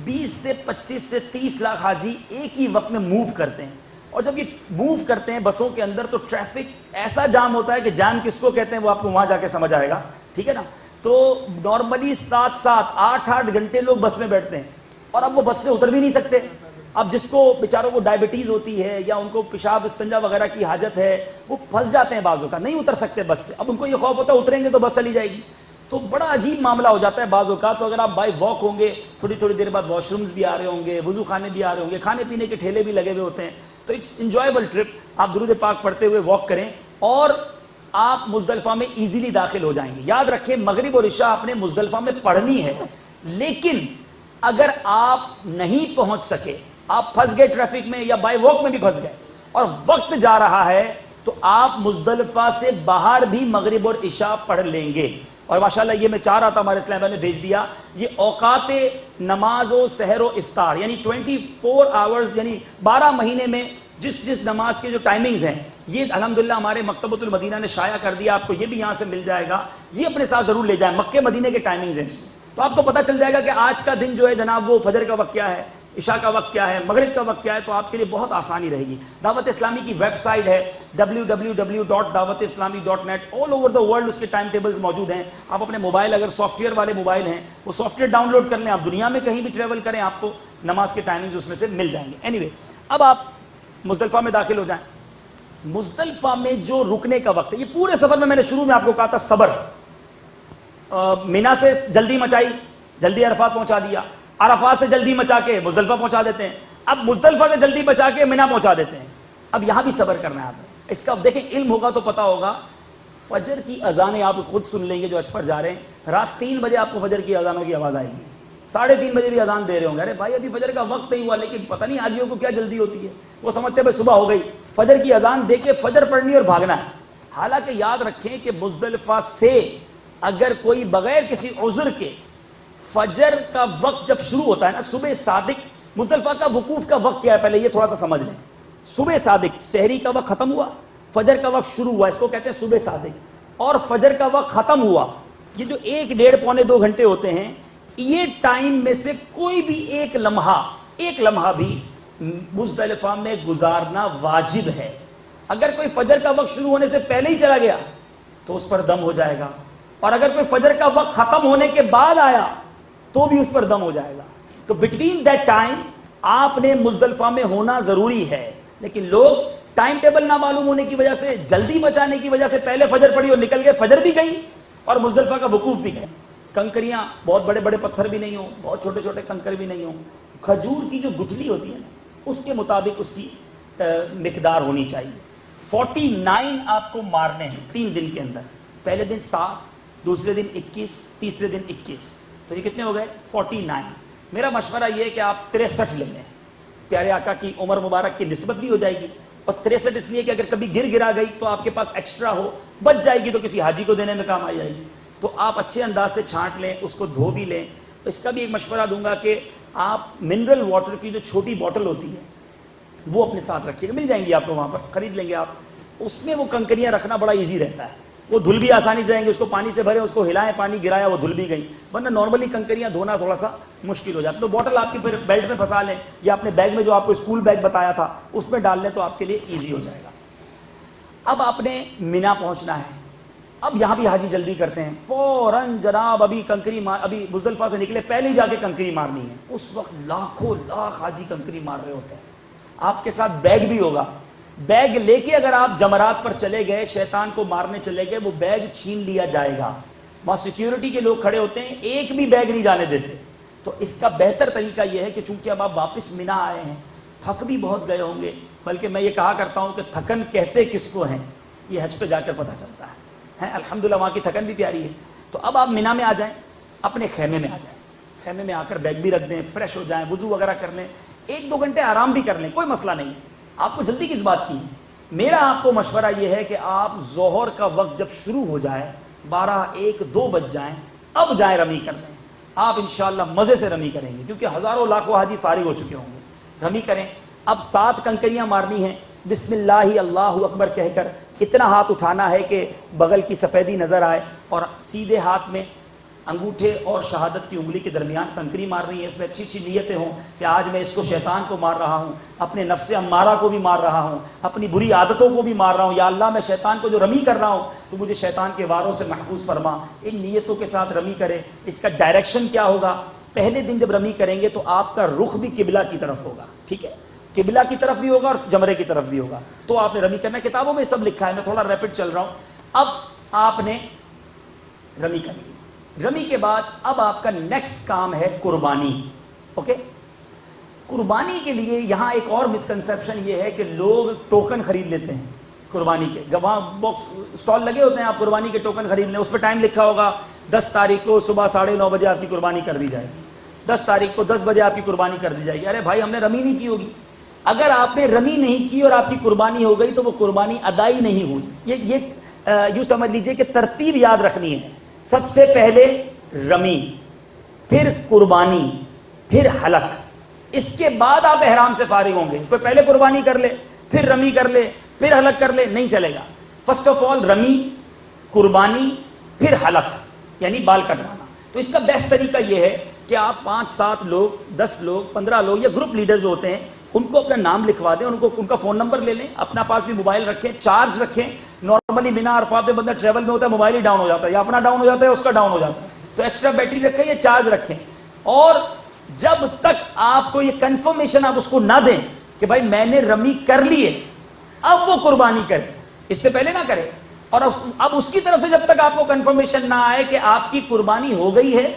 20 سے 25 سے 30 لاکھ حاجی ایک ہی وقت میں موو کرتے ہیں, اور جب یہ موو کرتے ہیں بسوں کے اندر تو ٹریفک ایسا جام ہوتا ہے کہ جام کس کو کہتے ہیں وہ آپ کو وہاں جا کے سمجھ آئے گا, ٹھیک ہے نا. تو نارملی 7-8 گھنٹے لوگ بس میں بیٹھتے ہیں, اور اب وہ بس سے اتر بھی نہیں سکتے. اب جس کو بیچاروں کو ڈائبٹیز ہوتی ہے یا ان کو پیشاب استنجا وغیرہ کی حاجت ہے, وہ پھنس جاتے ہیں بعضوں کا, نہیں اتر سکتے بس سے. اب ان کو یہ خوف ہوتا ہے اتریں گے تو بس چلی جائے گی, تو بڑا عجیب معاملہ ہو جاتا ہے بعضوں کا. تو اگر آپ بائی واک ہوں گے, تھوڑی دیر بعد واش رومز بھی آ رہے ہوں گے, وضو خانے بھی آ رہے ہوں گے, کھانے پینے کے ٹھیلے بھی لگے ہوئے ہوتے ہیں, تو اٹس انجوائبل ٹرپ. آپ درود پاک پڑھتے ہوئے واک کریں اور آپ مزدلفہ میں ایزیلی داخل ہو جائیں گے. یاد رکھیں مغرب اور عشاء آپ نے مزدلفہ میں پڑھنی ہے, لیکن اگر آپ نہیں پہنچ سکے, آپ پھنس گئے ٹریفک میں یا بائی واک میں بھی پھنس گئے اور وقت جا رہا ہے, تو آپ مزدلفہ سے باہر بھی مغرب اور عشاء پڑھ لیں گے. اور ماشاءاللہ یہ میں چاہ رہا تھا, ہمارے اسلام نے بھیج دیا, یہ اوقات نماز و سحر و افطار, یعنی 24 آورز, یعنی 12 مہینے میں جس نماز کے جو ٹائمنگز ہیں, یہ الحمدللہ ہمارے مکتبۃ المدینہ نے شائع کر دیا. آپ کو یہ بھی یہاں سے مل جائے گا, یہ اپنے ساتھ ضرور لے جائیں. مکہ مدینے کے ٹائمنگز ہیں, تو آپ کو پتہ چل جائے گا کہ آج کا دن جو ہے جناب وہ فجر کا وقت کیا ہے, عشاء کا وقت کیا ہے, مغرب کا وقت کیا ہے. تو آپ کے لیے بہت آسانی رہے گی. دعوت اسلامی کی ویب سائٹ ہے www.dawatislami.net. All over the world اس کے ٹائم ٹیبلز موجود ہیں. آپ اپنے موبائل, اگر سافٹ ویئر والے موبائل ہیں, وہ سافٹ ویئر ڈاؤن لوڈ کر لیں. آپ دنیا میں کہیں بھی ٹریول کریں, آپ کو نماز کے ٹائمنگز اس میں سے مل جائیں گے. اینی وے, اب آپ مزدلفہ میں داخل ہو جائیں. مزدلفہ میں جو رکنے کا وقت ہے, یہ پورے سفر میں نے شروع میں آپ کو کہا تھا صبر. مینا سے جلدی مچائی, جلدی عرفات پہنچا دیا, عرفات سے جلدی مچا کے مزدلفہ پہنچا دیتے ہیں, اب مزدلفہ سے جلدی بچا کے مینا پہنچا دیتے ہیں. اب یہاں بھی صبر کرنا ہے آپ. اس کا دیکھیں علم ہوگا تو پتا ہوگا. فجر کی اذانیں آپ خود سن لیں گے جو حج پر جا رہے ہیں, رات 3 بجے آپ کو فجر کی اذانوں کی آواز آئے گی. 3:30 بجے بھی اذان دے رہے ہوں گے, ارے بھائی ابھی فجر کا وقت نہیں ہوا, لیکن پتہ نہیں حاجیوں کو کیا جلدی ہوتی ہے, وہ سمجھتے ہیں بھائی صبح ہو گئی, فجر کی اذان دے کے فجر پڑھنی اور بھاگنا ہے. حالانکہ یاد رکھیں کہ مزدلفہ سے اگر کوئی بغیر کسی عذر کے فجر کا وقت جب شروع ہوتا ہے نا, صبح صادق, مزدلفہ کا وقوف کا وقت کیا ہے پہلے یہ تھوڑا سا سمجھ لیں. صبح صادق, سحری کا وقت ختم ہوا, فجر کا وقت شروع ہوا, اس کو کہتے ہیں صبح صادق, اور فجر کا وقت ختم ہوا. یہ جو 1, 1.5, پونے 2 گھنٹے ہوتے ہیں, یہ ٹائم میں سے کوئی بھی ایک لمحہ بھی مزدلفہ میں گزارنا واجب ہے. اگر کوئی فجر کا وقت شروع ہونے سے پہلے ہی چلا گیا تو اس پر دم ہو جائے گا, اور اگر کوئی فجر کا وقت ختم ہونے کے بعد آیا تو بھی اس پر دم ہو جائے گا. تو بٹوین دیٹ ٹائم آپ نے مزدلفہ میں ہونا ضروری ہے. لیکن لوگ ٹائم ٹیبل نہ معلوم ہونے کی وجہ سے, جلدی بچانے کی وجہ سے پہلے فجر پڑی اور نکل گئے, فجر بھی گئی اور مزدلفہ کا وقوف بھی گیا. کنکریاں, بہت بڑے بڑے پتھر بھی نہیں ہوں, بہت چھوٹے چھوٹے کنکر بھی نہیں ہوں, کھجور کی جو گٹھلی ہوتی ہے نا, اس کے مطابق اس کی مقدار ہونی چاہیے. 49 آپ کو مارنے ہیں 3 دن کے اندر. پہلے دن 7, دوسرے دن 21, تیسرے دن 21, تو یہ کتنے ہو گئے 49. میرا مشورہ یہ ہے کہ آپ 63 لے لیں, پیارے آقا کی عمر مبارک کی نسبت بھی ہو جائے گی, اور 63 اس لیے کہ اگر کبھی گرا گئی تو آپ کے پاس ایکسٹرا ہو, بچ جائے گی تو کسی حاجی کو دینے میں کام آ جائے گی. تو آپ اچھے انداز سے چھانٹ لیں, اس کو دھو بھی لیں. اس کا بھی ایک مشورہ دوں گا کہ آپ منرل واٹر کی جو چھوٹی بوٹل ہوتی ہے وہ اپنے ساتھ رکھیے گا, مل جائیں گی آپ کو وہاں پر, خرید لیں گے آپ. اس میں وہ کنکریاں رکھنا بڑا ایزی رہتا ہے, وہ دھل بھی آسانی سے جائیں گے. اس کو پانی سے بھرے, اس کو ہلائیں, پانی گرایا, وہ دھل بھی گئی. ورنہ نارملی کنکریاں دھونا تھوڑا سا مشکل ہو جاتا ہے. تو بوٹل آپ کی پھر بیلٹ میں پھنسا لیں, یا اپنے بیگ میں جو آپ کو اسکول بیگ بتایا تھا اس میں ڈال لیں, تو آپ کے لیے ایزی ہو جائے گا. اب آپ نے مینا پہنچنا ہے. اب یہاں بھی حاجی جلدی کرتے ہیں, فوراً جناب ابھی ابھی مزدلفہ سے نکلے پہلے ہی جا کے کنکری مارنی ہے. اس وقت لاکھوں لاکھ حاجی کنکری مار رہے ہوتے ہیں. آپ کے ساتھ بیگ بھی ہوگا, بیگ لے کے اگر آپ جمرات پر چلے گئے, شیطان کو مارنے چلے گئے, وہ بیگ چھین لیا جائے گا. وہاں سیکیورٹی کے لوگ کھڑے ہوتے ہیں, ایک بھی بیگ نہیں جانے دیتے. تو اس کا بہتر طریقہ یہ ہے کہ چونکہ اب آپ واپس مینا آئے ہیں, تھک بھی بہت گئے ہوں گے, بلکہ میں یہ کہا کرتا ہوں کہ تھکن کہتے کس کو ہیں, یہ حج پہ جا کر پتہ چلتا ہے. ہیں الحمدللہ وہاں کی تھکن بھی پیاری ہے. تو اب آپ مینا میں آ جائیں, اپنے خیمے میں آ جائیں, خیمے میں آ کر بیگ بھی رکھ دیں, فریش ہو جائیں, وضو وغیرہ کر لیں, 1-2 گھنٹے آرام بھی کر لیں, کوئی مسئلہ نہیں ہے. آپ کو جلدی کس بات کی ہے؟ میرا آپ کو مشورہ یہ ہے کہ آپ ظہر کا وقت جب شروع ہو جائے, 12-1-2 بج جائیں, اب جائیں رمی کر لیں. آپ انشاءاللہ مزے سے رمی کریں گے, کیونکہ ہزاروں لاکھوں حاجی فارغ ہو چکے ہوں گے. رمی کریں. اب 7 کنکریاں مارنی ہیں, بسم اللہ اللہ اکبر کہہ کر اتنا ہاتھ اٹھانا ہے کہ بغل کی سفیدی نظر آئے, اور سیدھے ہاتھ میں انگوٹھے اور شہادت کی انگلی کے درمیان کنکری مارنی ہے. اس میں اچھی اچھی نیتیں ہوں کہ آج میں اس کو شیطان کو مار رہا ہوں, اپنے نفس امارہ کو بھی مار رہا ہوں, اپنی بری عادتوں کو بھی مار رہا ہوں. یا اللہ میں شیطان کو جو رمی کر رہا ہوں تو مجھے شیطان کے واروں سے محفوظ فرما. ان نیتوں کے ساتھ رمی کریں. اس کا ڈائریکشن کیا ہوگا؟ پہلے دن جب رمی کریں گے تو آپ کا رخ بھی قبلہ کی طرف ہوگا. ٹھیک ہے, قبلہ کی طرف بھی ہوگا اور جمرے کی طرف بھی ہوگا. تو آپ نے رمی کرنا ہے, کتابوں میں سب لکھا ہے, میں تھوڑا ریپڈ چل رہا ہوں. اب آپ نے رمی کرنی. رمی کے بعد اب آپ کا نیکسٹ کام ہے قربانی. اوکے, قربانی کے لیے یہاں ایک اور مسکنسیپشن یہ ہے کہ لوگ ٹوکن خرید لیتے ہیں قربانی کے. وہاں باکس اسٹال لگے ہوتے ہیں, آپ قربانی کے ٹوکن خرید لیں, اس پہ ٹائم لکھا ہوگا 10 تاریخ کو صبح 9:30 بجے آپ کی قربانی کر دی جائے گی, 10 تاریخ کو 10 بجے آپ کی قربانی کر دی جائے گی. ارے بھائی ہم نے رمی نہیں کی ہوگی. اگر آپ نے رمی نہیں کی اور آپ کی قربانی ہو گئی تو وہ قربانی ادائی نہیں ہوئی. یہ یوں سمجھ لیجئے کہ ترتیب یاد رکھنی ہے. سب سے پہلے رمی, پھر قربانی, پھر حلق. اس کے بعد آپ احرام سے فارغ ہوں گے. کوئی پہلے قربانی کر لے, پھر رمی کر لے, پھر حلق کر لے, نہیں چلے گا. فرسٹ آف آل رمی, قربانی, پھر حلق, یعنی بال کٹوانا. تو اس کا بیسٹ طریقہ یہ ہے کہ آپ 5-7 لوگ, 10 لوگ, 15 لوگ یا گروپ لیڈر جو ہوتے ہیں ان کو اپنا نام لکھوا دیں, ان کا فون نمبر لے لیں, اپنا پاس بھی موبائل رکھیں, چارج رکھیں. نارملی بنا عرفات میں بندہ ٹریول میں ہوتا ہے, موبائل ہی ڈاؤن ہو جاتا ہے, یا اپنا ڈاؤن ہو جاتا ہے, اس کا ڈاؤن ہو جاتا ہے. تو ایکسٹرا بیٹری رکھیں یا چارج رکھیں. اور جب تک آپ کو یہ کنفرمیشن آپ اس کو نہ دیں کہ بھائی میں نے رمی کر لی ہے, اب وہ قربانی کرے, اس سے پہلے نہ کرے. اور اب اس کی طرف سے جب تک آپ کو کنفرمیشن نہ آئے کہ آپ کی قربانی ہو گئی ہے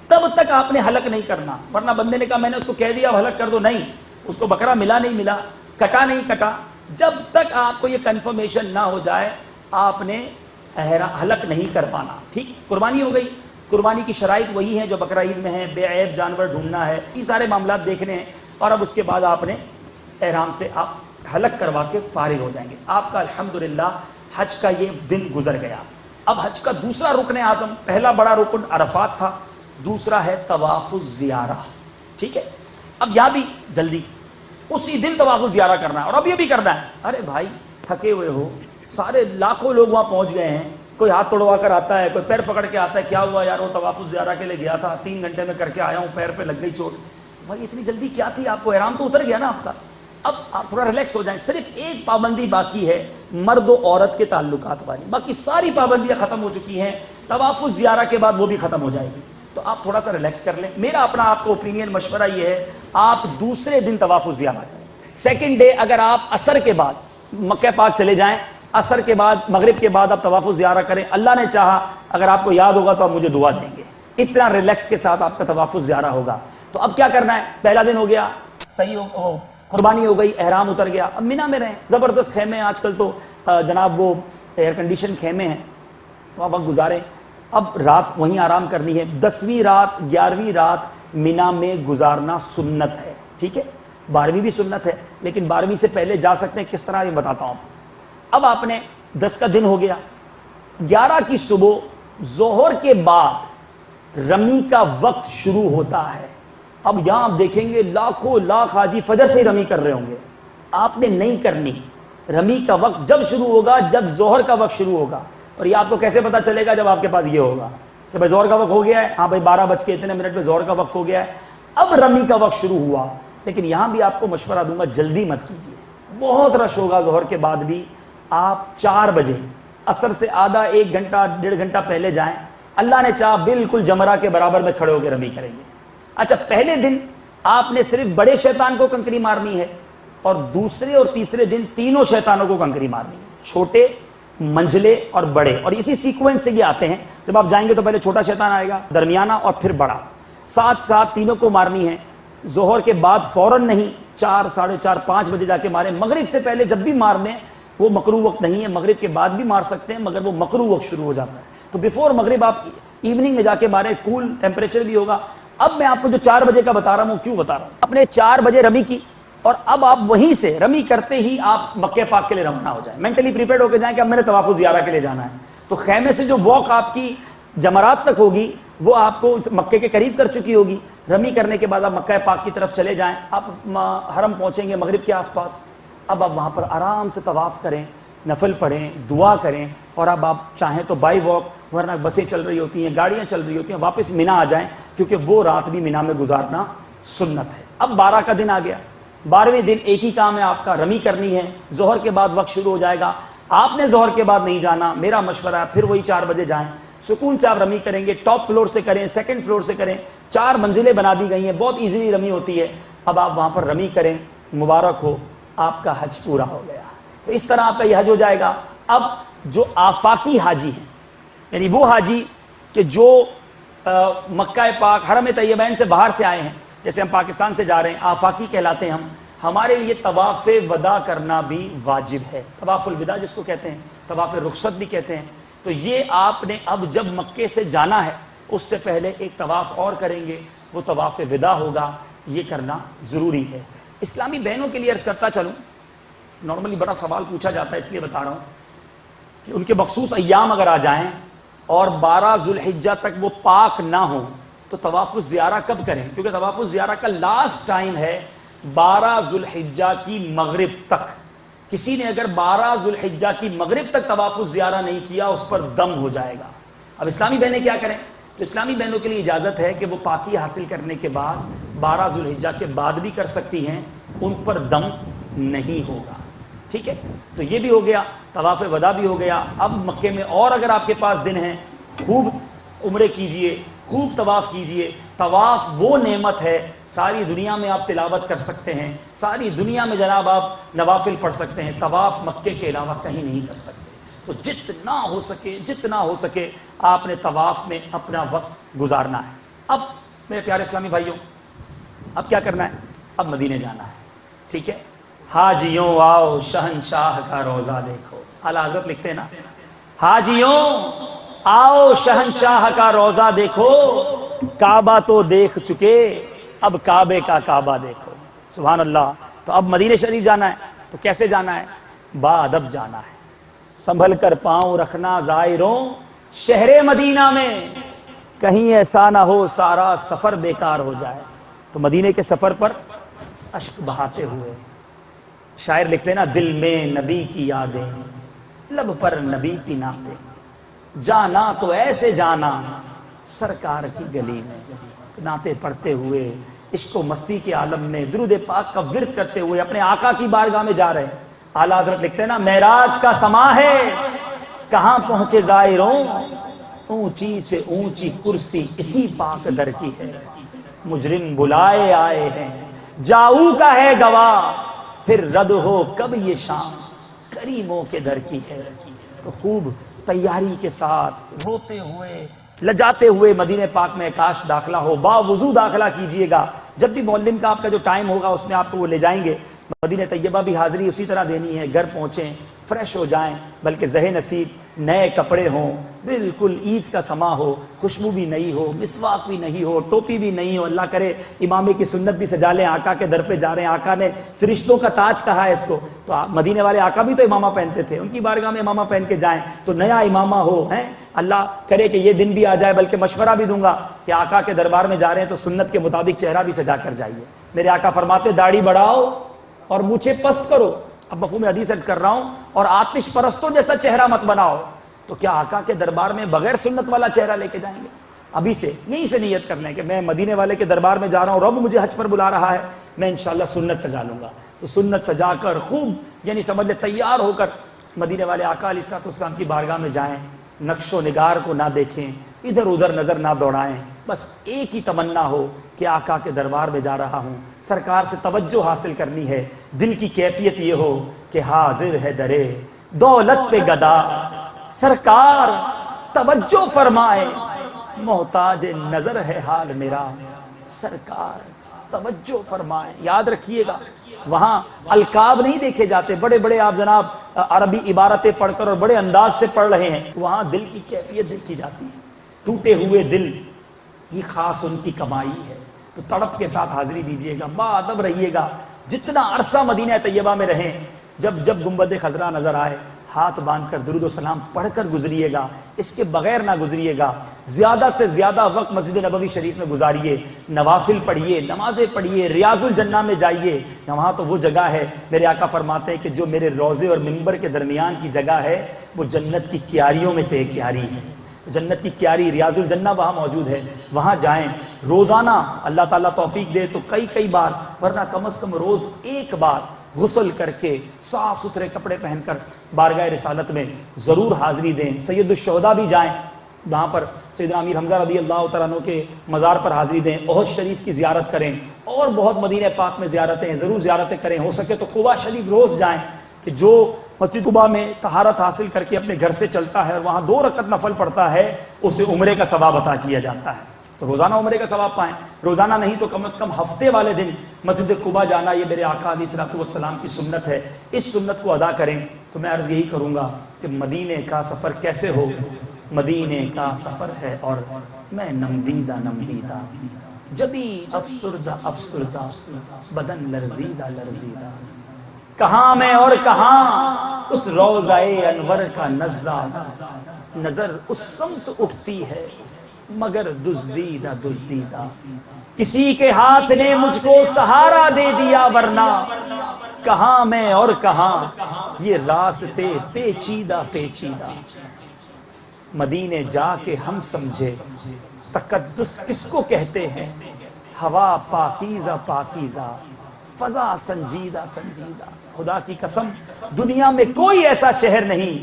تب تک آپ نے حلق نہیں کرنا. ورنہ بندے نے کہا میں نے اس کو کہہ دیا حلق کر دو, نہیں, اس کو بکرا ملا نہیں ملا, کٹا نہیں کٹا, جب تک آپ کو یہ کنفرمیشن نہ ہو جائے آپ نے حلق نہیں کر پانا. ٹھیک, قربانی ہو گئی. قربانی کی شرائط وہی ہیں جو بقرہ عید میں ہیں, بے عیب جانور ڈھونڈنا ہے, یہ سارے معاملات دیکھنے ہیں. اور اب اس کے بعد آپ نے احرام سے آپ حلق کروا کے فارغ ہو جائیں گے. آپ کا الحمدللہ حج کا یہ دن گزر گیا. اب حج کا دوسرا رکن اعظم, پہلا بڑا رکن عرفات تھا, دوسرا ہے طواف الزیارہ. ٹھیک ہے, اب یہاں بھی جلدی اسی دن طواف الزیارہ کرنا ہے, اور اب یہ بھی کرنا ہے. ارے بھائی تھکے ہوئے ہو, سارے لاکھوں لوگ وہاں پہنچ گئے ہیں, کوئی ہاتھ توڑوا کر آتا ہے, کوئی پیر پکڑ کے آتا ہے, کیا ہوا یار وہ طواف الزیارہ کے لیے گیا تھا, 3 گھنٹے میں کر کے آیا ہوں, پیر پہ لگ گئی چوٹ. بھائی اتنی جلدی کیا تھی آپ کو, احرام تو اتر گیا نا آپ کا, اب آپ تھوڑا ریلیکس ہو جائیں. صرف ایک پابندی باقی ہے مرد و عورت کے تعلقات والی, باقی ساری پابندیاں ختم ہو چکی ہیں. طواف الزیارہ کے بعد وہ بھی ختم ہو جائے گی, تو آپ تھوڑا سا ریلیکس کر لیں. میرا اپنا آپ کو اوپینین مشورہ یہ ہے آپ دوسرے دن طواف الزیارہ کریں. سیکنڈ ڈے اگر آپ عصر کے بعد مکہ پاک چلے جائیں, عصر کے بعد مغرب کے بعد آپ طواف الزیارہ کریں. اللہ نے چاہا اگر آپ کو یاد ہوگا تو آپ مجھے دعا دیں گے. اتنا ریلیکس کے ساتھ آپ کا طواف الزیارہ ہوگا. تو اب کیا کرنا ہے, پہلا دن ہو گیا, صحیح ہو, قربانی ہو گئی, احرام اتر گیا, اب مینا میں رہیں. زبردست خیمے ہیں آج کل تو جناب وہ ایئر کنڈیشن خیمے ہیں, وہاں وقت گزاریں. اب رات وہیں آرام کرنی ہے. 10ویں رات 11ویں رات مینا میں گزارنا سنت ہے. ٹھیک ہے, 12ویں بھی سنت ہے, لیکن 12ویں سے پہلے جا سکتے ہیں. کس طرح یہ بتاتا ہوں. اب آپ نے 10 کا دن ہو گیا, 11 کی صبح ظہر کے بعد رمی کا وقت شروع ہوتا ہے. اب یہاں آپ دیکھیں گے لاکھوں لاکھ حاجی فجر سے ہی رمی کر رہے ہوں گے. آپ نے نہیں کرنی. رمی کا وقت جب شروع ہوگا جب ظہر کا وقت شروع ہوگا. اور یہ آپ کو کیسے پتا چلے گا, جب آپ کے پاس یہ ہوگا کہ بھائی ظہر کا وقت ہو گیا ہے, ہاں بھائی 12:02 پہ ظہر کا وقت ہو گیا ہے, اب رمی کا وقت شروع ہوا. لیکن یہاں بھی آپ کو مشورہ دوں گا جلدی مت کیجیے, بہت رش ہوگا ظہر کے بعد بھی. آپ 4 بجے عصر سے آدھا 1 گھنٹہ 1.5 گھنٹہ پہلے جائیں. اللہ نے چاہا بالکل جمرہ کے برابر میں کھڑے ہو کے رمی کریں گے. اچھا, پہلے دن آپ نے صرف بڑے شیطان کو کنکری مارنی ہے, اور دوسرے اور تیسرے دن تینوں شیطانوں کو کنکری مارنی ہے, چھوٹے, منجلے اور بڑے. اور اسی سیکوینس سے یہ آتے ہیں. جب آپ جائیں گے تو پہلے چھوٹا شیطان آئے گا, درمیانہ اور پھر بڑا. ساتھ ساتھ تینوں کو مارنی ہے. ظہر کے بعد فوراً نہیں, 4, 4:30, 5 بجے جا کے ماریں. مغرب سے پہلے جب بھی مارنے وہ مکروہ وقت نہیں ہے، مغرب کے بعد بھی مار سکتے ہیں مگر وہ مکروہ وقت شروع ہو جاتا ہے. تو بیفور مغرب آپ ایوننگ میں جا کے مارے، کول ٹیمپریچر بھی ہوگا. اب میں آپ کو جو 4 بجے کا بتا رہا ہوں کیوں بتا رہا ہوں، اپنے 4 بجے رمی کی اور اب آپ وہیں سے رمی کرتے ہی آپ مکہ پاک کے لیے روانہ ہو جائیں، مینٹلی پریپیئرڈ ہو کے جائیں کہ اب میں نے طواف الزیارہ کے لیے جانا ہے. تو خیمے سے جو واک آپ کی جمرات تک ہوگی وہ آپ کو مکے کے قریب کر چکی ہوگی. رمی کرنے کے بعد آپ مکہ پاک کی طرف چلے جائیں، آپ حرم پہنچیں گے مغرب کے آس پاس. اب آپ وہاں پر آرام سے طواف کریں، نفل پڑھیں، دعا کریں، اور اب آپ چاہیں تو بائی واک، ورنہ بسیں چل رہی ہوتی ہیں، گاڑیاں چل رہی ہوتی ہیں، واپس مینا آ جائیں کیونکہ وہ رات بھی مینا میں گزارنا سنت ہے. اب 12 کا دن آ گیا. 12ویں دن ایک ہی کام ہے آپ کا، رمی کرنی ہے. ظہر کے بعد وقت شروع ہو جائے گا. آپ نے ظہر کے بعد نہیں جانا، میرا مشورہ ہے پھر وہی 4 بجے جائیں. سکون سے آپ رمی کریں گے، ٹاپ فلور سے کریں، سیکنڈ فلور سے کریں. 4 منزلیں بنا دی گئی ہیں، بہت ایزیلی رمی ہوتی ہے. اب آپ وہاں پر رمی کریں، مبارک ہو، آپ کا حج پورا ہو گیا. تو اس طرح آپ کا یہ حج ہو جائے گا. اب جو آفاقی حاجی ہیں، یعنی وہ حاجی کہ جو مکہ پاک حرم طیبین سے باہر سے آئے ہیں، جیسے ہم پاکستان سے جا رہے ہیں، آفاقی کہلاتے ہیں ہم. ہمارے لیے طواف وداع کرنا بھی واجب ہے. طواف الوداع جس کو کہتے ہیں، طواف رخصت بھی کہتے ہیں. تو یہ آپ نے اب جب مکے سے جانا ہے اس سے پہلے ایک طواف اور کریں گے، وہ طواف وداع ہوگا. یہ کرنا ضروری ہے. اسلامی بہنوں کے لیے عرض کرتا چلوں، نارملی بڑا سوال پوچھا جاتا ہے اس لیے بتا رہا ہوں کہ ان کے مخصوص ایام اگر آ جائیں اور 12 ذوالحجہ تک وہ پاک نہ ہوں تو طواف الزیارہ کب کریں؟ کیونکہ طواف الزیارہ کا لاسٹ ٹائم ہے 12 ذوالحجہ کی مغرب تک. کسی نے اگر 12 ذوالحجہ کی مغرب تک طواف الزیارہ نہیں کیا اس پر دم ہو جائے گا. اب اسلامی بہنیں کیا کریں؟ تو اسلامی بہنوں کے لیے اجازت ہے کہ وہ پاکی حاصل کرنے کے بعد 12 ذوالحجہ کے بعد بھی کر سکتی ہیں، ان پر دم نہیں ہوگا. ٹھیک ہے، تو یہ بھی ہو گیا، طواف وداع بھی ہو گیا. اب مکے میں اور اگر آپ کے پاس دن ہیں، خوب عمرے کیجئے، خوب طواف کیجئے. طواف وہ نعمت ہے، ساری دنیا میں آپ تلاوت کر سکتے ہیں، ساری دنیا میں جناب آپ نوافل پڑھ سکتے ہیں. طواف مکے کے علاوہ کہیں نہیں کر سکتے. تو جتنا ہو سکے آپ نے طواف میں اپنا وقت گزارنا ہے. اب میرے پیارے اسلامی بھائیوں، اب کیا کرنا ہے؟ اب مدینے جانا ہے. ٹھیک ہے، حاجیوں آؤ شہنشاہ کا روزہ دیکھو. اعلیٰ حضرت لکھتے ہیں نا، حاجیوں آؤ شہنشاہ کا روزہ دیکھو، کعبہ تو دیکھ چکے اب کعبے کا کعبہ دیکھو. سبحان اللہ. تو اب مدینہ شریف جانا ہے تو کیسے جانا ہے؟ با ادب جانا ہے. سنبھل کر پاؤں رکھنا زائروں شہر مدینہ میں، کہیں ایسا نہ ہو سارا سفر بیکار ہو جائے. تو مدینے کے سفر پر اشک بہاتے ہوئے شاعر لکھتے ہیں نا، دل میں نبی کی یادیں، لب پر نبی کی نعتیں، جانا تو ایسے جانا سرکار کی گلی میں. نعتیں پڑھتے ہوئے عشق و مستی کے عالم میں درود پاک کا ورد کرتے ہوئے اپنے آقا کی بارگاہ میں جا رہے ہیں. اعلیٰ حضرت لکھتے ہیں نا، معراج کا سما ہے کہاں پہنچے زائروں، اونچی سے اونچی کرسی اسی پاک در کی ہے. مجرم بلائے آئے ہیں جاؤ کا ہے گواہ، پھر رد ہو کب یہ شام کریموں کے در کی ہے. تو خوب تیاری کے ساتھ روتے ہوئے لجاتے ہوئے مدینہ پاک میں کاش داخلہ ہو. باوضو داخلہ کیجئے گا. جب بھی معلم کا آپ کا جو ٹائم ہوگا اس میں آپ کو وہ لے جائیں گے. مدینہ طیبہ بھی حاضری اسی طرح دینی ہے. گھر پہنچیں، فریش ہو جائیں، بلکہ زہ نصیب نئے کپڑے ہوں، بالکل عید کا سما ہو، خوشبو بھی نہیں ہو، مسواک بھی نہیں ہو، ٹوپی بھی نہیں ہو. اللہ کرے امامے کی سنت بھی سجا لیں. آقا کے در پہ جا رہے ہیں، آقا نے فرشتوں کا تاج کہا ہے اس کو. تو مدینے والے آقا بھی تو امامہ پہنتے تھے، ان کی بارگاہ میں امامہ پہن کے جائیں تو نیا امامہ ہو. ہیں اللہ کرے کہ یہ دن بھی آ جائے. بلکہ مشورہ بھی دوں گا کہ آقا کے دربار میں جا رہے ہیں تو سنت کے مطابق چہرہ بھی سجا کر جائیے. میرے آقا فرماتے داڑھی بڑھاؤ اور مونچھیں پست کرو. اب مفہوم حدیث عرض کر رہا ہوں. اور آتش پرستوں جیسا چہرہ مت بناؤ. تو کیا آقا کے دربار میں بغیر سنت والا چہرہ لے کے جائیں گے؟ ابھی سے یہیں سے نیت کر لیں کہ میں مدینے والے کے دربار میں جا رہا ہوں، رب مجھے حج پر بلا رہا ہے، میں انشاءاللہ سنت سجا لوں گا. تو سنت سجا کر خوب یعنی سمجھ لے تیار ہو کر مدینے والے آقا علیہ السلام کی بارگاہ میں جائیں. نقش و نگار کو نہ دیکھیں، ادھر ادھر نظر نہ دوڑائیں. بس ایک ہی تمنا ہو کہ آقا کے دربار میں جا رہا ہوں، سرکار سے توجہ حاصل کرنی ہے. دل کی کیفیت یہ ہو کہ حاضر ہے درے دولت پہ گدا، سرکار توجہ فرمائے، محتاج نظر ہے حال میرا، سرکار توجہ فرمائیں. یاد رکھیے گا وہاں القاب نہیں دیکھے جاتے. بڑے بڑے آپ جناب عربی عبارتیں پڑھ کر اور بڑے انداز سے پڑھ رہے ہیں, وہاں دل کی کیفیت دیکھی جاتی ہے. ٹوٹے ہوئے دل یہ خاص ان کی کمائی ہے. تو تڑپ کے ساتھ حاضری دیجیے گا, باادب رہیے گا. جتنا عرصہ مدینہ طیبہ میں رہیں, جب جب گنبد خضرا نظر آئے ہاتھ باندھ کر درود و سلام پڑھ کر گزریے گا, اس کے بغیر نہ گزریے گا. زیادہ سے زیادہ وقت مسجد نبوی شریف میں گزاریے, نوافل پڑھیے, نمازیں پڑھیے, ریاض الجنہ میں جائیے. وہاں تو وہ جگہ ہے, میرے آقا فرماتے ہیں کہ جو میرے روضے اور منبر کے درمیان کی جگہ ہے وہ جنت کی کیاریوں میں سے ایک کیاری ہے. جنت کی کیاری ریاض الجنہ وہاں موجود ہے, وہاں جائیں. روزانہ اللہ تعالیٰ توفیق دے تو کئی بار, ورنہ کم از کم روز ایک بار غسل کر کے صاف ستھرے کپڑے پہن کر بارگاہ رسالت میں ضرور حاضری دیں. سید الشہداء بھی جائیں, وہاں پر سیدنا امیر حمزہ رضی اللہ تعالیٰ عنہ کے مزار پر حاضری دیں. احد شریف کی زیارت کریں, اور بہت مدینہ پاک میں زیارتیں ضرور زیارتیں کریں. ہو سکے تو قباء شریف روز جائیں, کہ جو مسجد قباء میں طہارت حاصل کر کے اپنے گھر سے چلتا ہے اور وہاں 2 رکعت نفل پڑھتا ہے, اسے عمرے کا ثواب عطا کیا جاتا ہے. تو روزانہ عمرے کا ثواب پائیں. روزانہ نہیں تو کم از کم ہفتے والے دن مسجد قباء جانا, یہ میرے آقا علیہ الصلوۃ والسلام کی سنت ہے. اس سنت کو ادا کریں. تو میں عرض یہی کروں گا کہ مدینے کا سفر کیسے ہو, مدینے کا سفر ہے اور میں نمدیدہ جبھی افسردہ بدن لرزیدہ لرزیدہ. کہاں میں اور کہاں اس روضہ انور کا نظر اس سمت اٹھتی ہے مگر دزدیدہ دزدیدہ. کسی کے ہاتھ نے مجھ کو سہارا دے دیا, ورنہ کہاں میں اور کہاں یہ راستے پیچیدہ پیچیدہ. مدینے جا کے ہم سمجھے تقدس کس کو کہتے ہیں, ہوا پاکیزہ پاکیزہ, فضا سنجیدہ سنجیدہ. خدا کی قسم دنیا میں کوئی ایسا شہر نہیں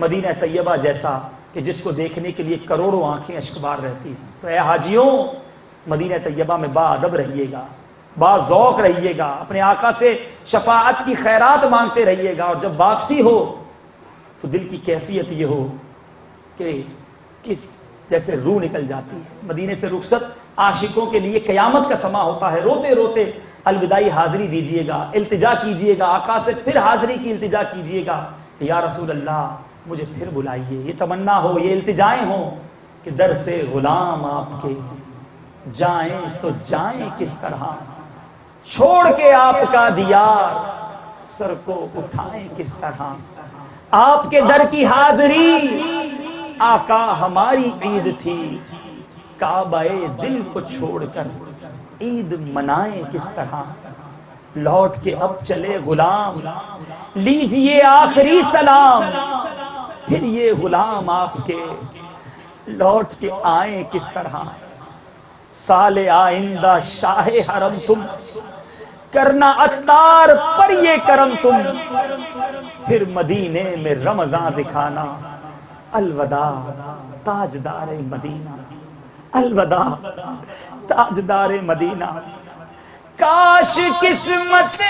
مدینہ طیبہ جیسا کہ جس کو دیکھنے کے لیے کروڑوں آنکھیں اشکبار رہتی ہیں. تو اے حاجیوں, مدینہ طیبہ میں باادب رہیے گا, با ذوق رہیے گا, اپنے آقا سے شفاعت کی خیرات مانگتے رہیے گا. اور جب واپسی ہو تو دل کی کیفیت یہ ہو کہ کس جیسے روح نکل جاتی ہے. مدینے سے رخصت عاشقوں کے لیے قیامت کا سما ہوتا ہے. روتے روتے الوداعی حاضری دیجیے گا, التجا کیجیے گا, آقا سے پھر حاضری کی التجا کیجیے گا کہ یا رسول اللہ مجھے پھر بلائیے. یہ تمنا ہو, یہ التجائیں ہوں کہ در سے غلام آپ کے جائیں تو جائیں کس طرح, چھوڑ کے آپ کا دیار سر کو اٹھائیں کس طرح. آپ کے در کی حاضری آقا ہماری عید تھی, کعبہ دل کو چھوڑ کر عید منائیں کس طرح. لوٹ کے اب چلے غلام, لیجئے آخری سلام, پھر یہ غلام آپ کے لوٹ کے آئیں کس طرح. سال آئندہ شاہ حرم تم, کرنا عطار پر یہ کرم تم, پھر مدینے میں رمضان دکھانا. الوداع تاجدار مدینہ, الوداع تاجدار مدینہ. کاش قسمت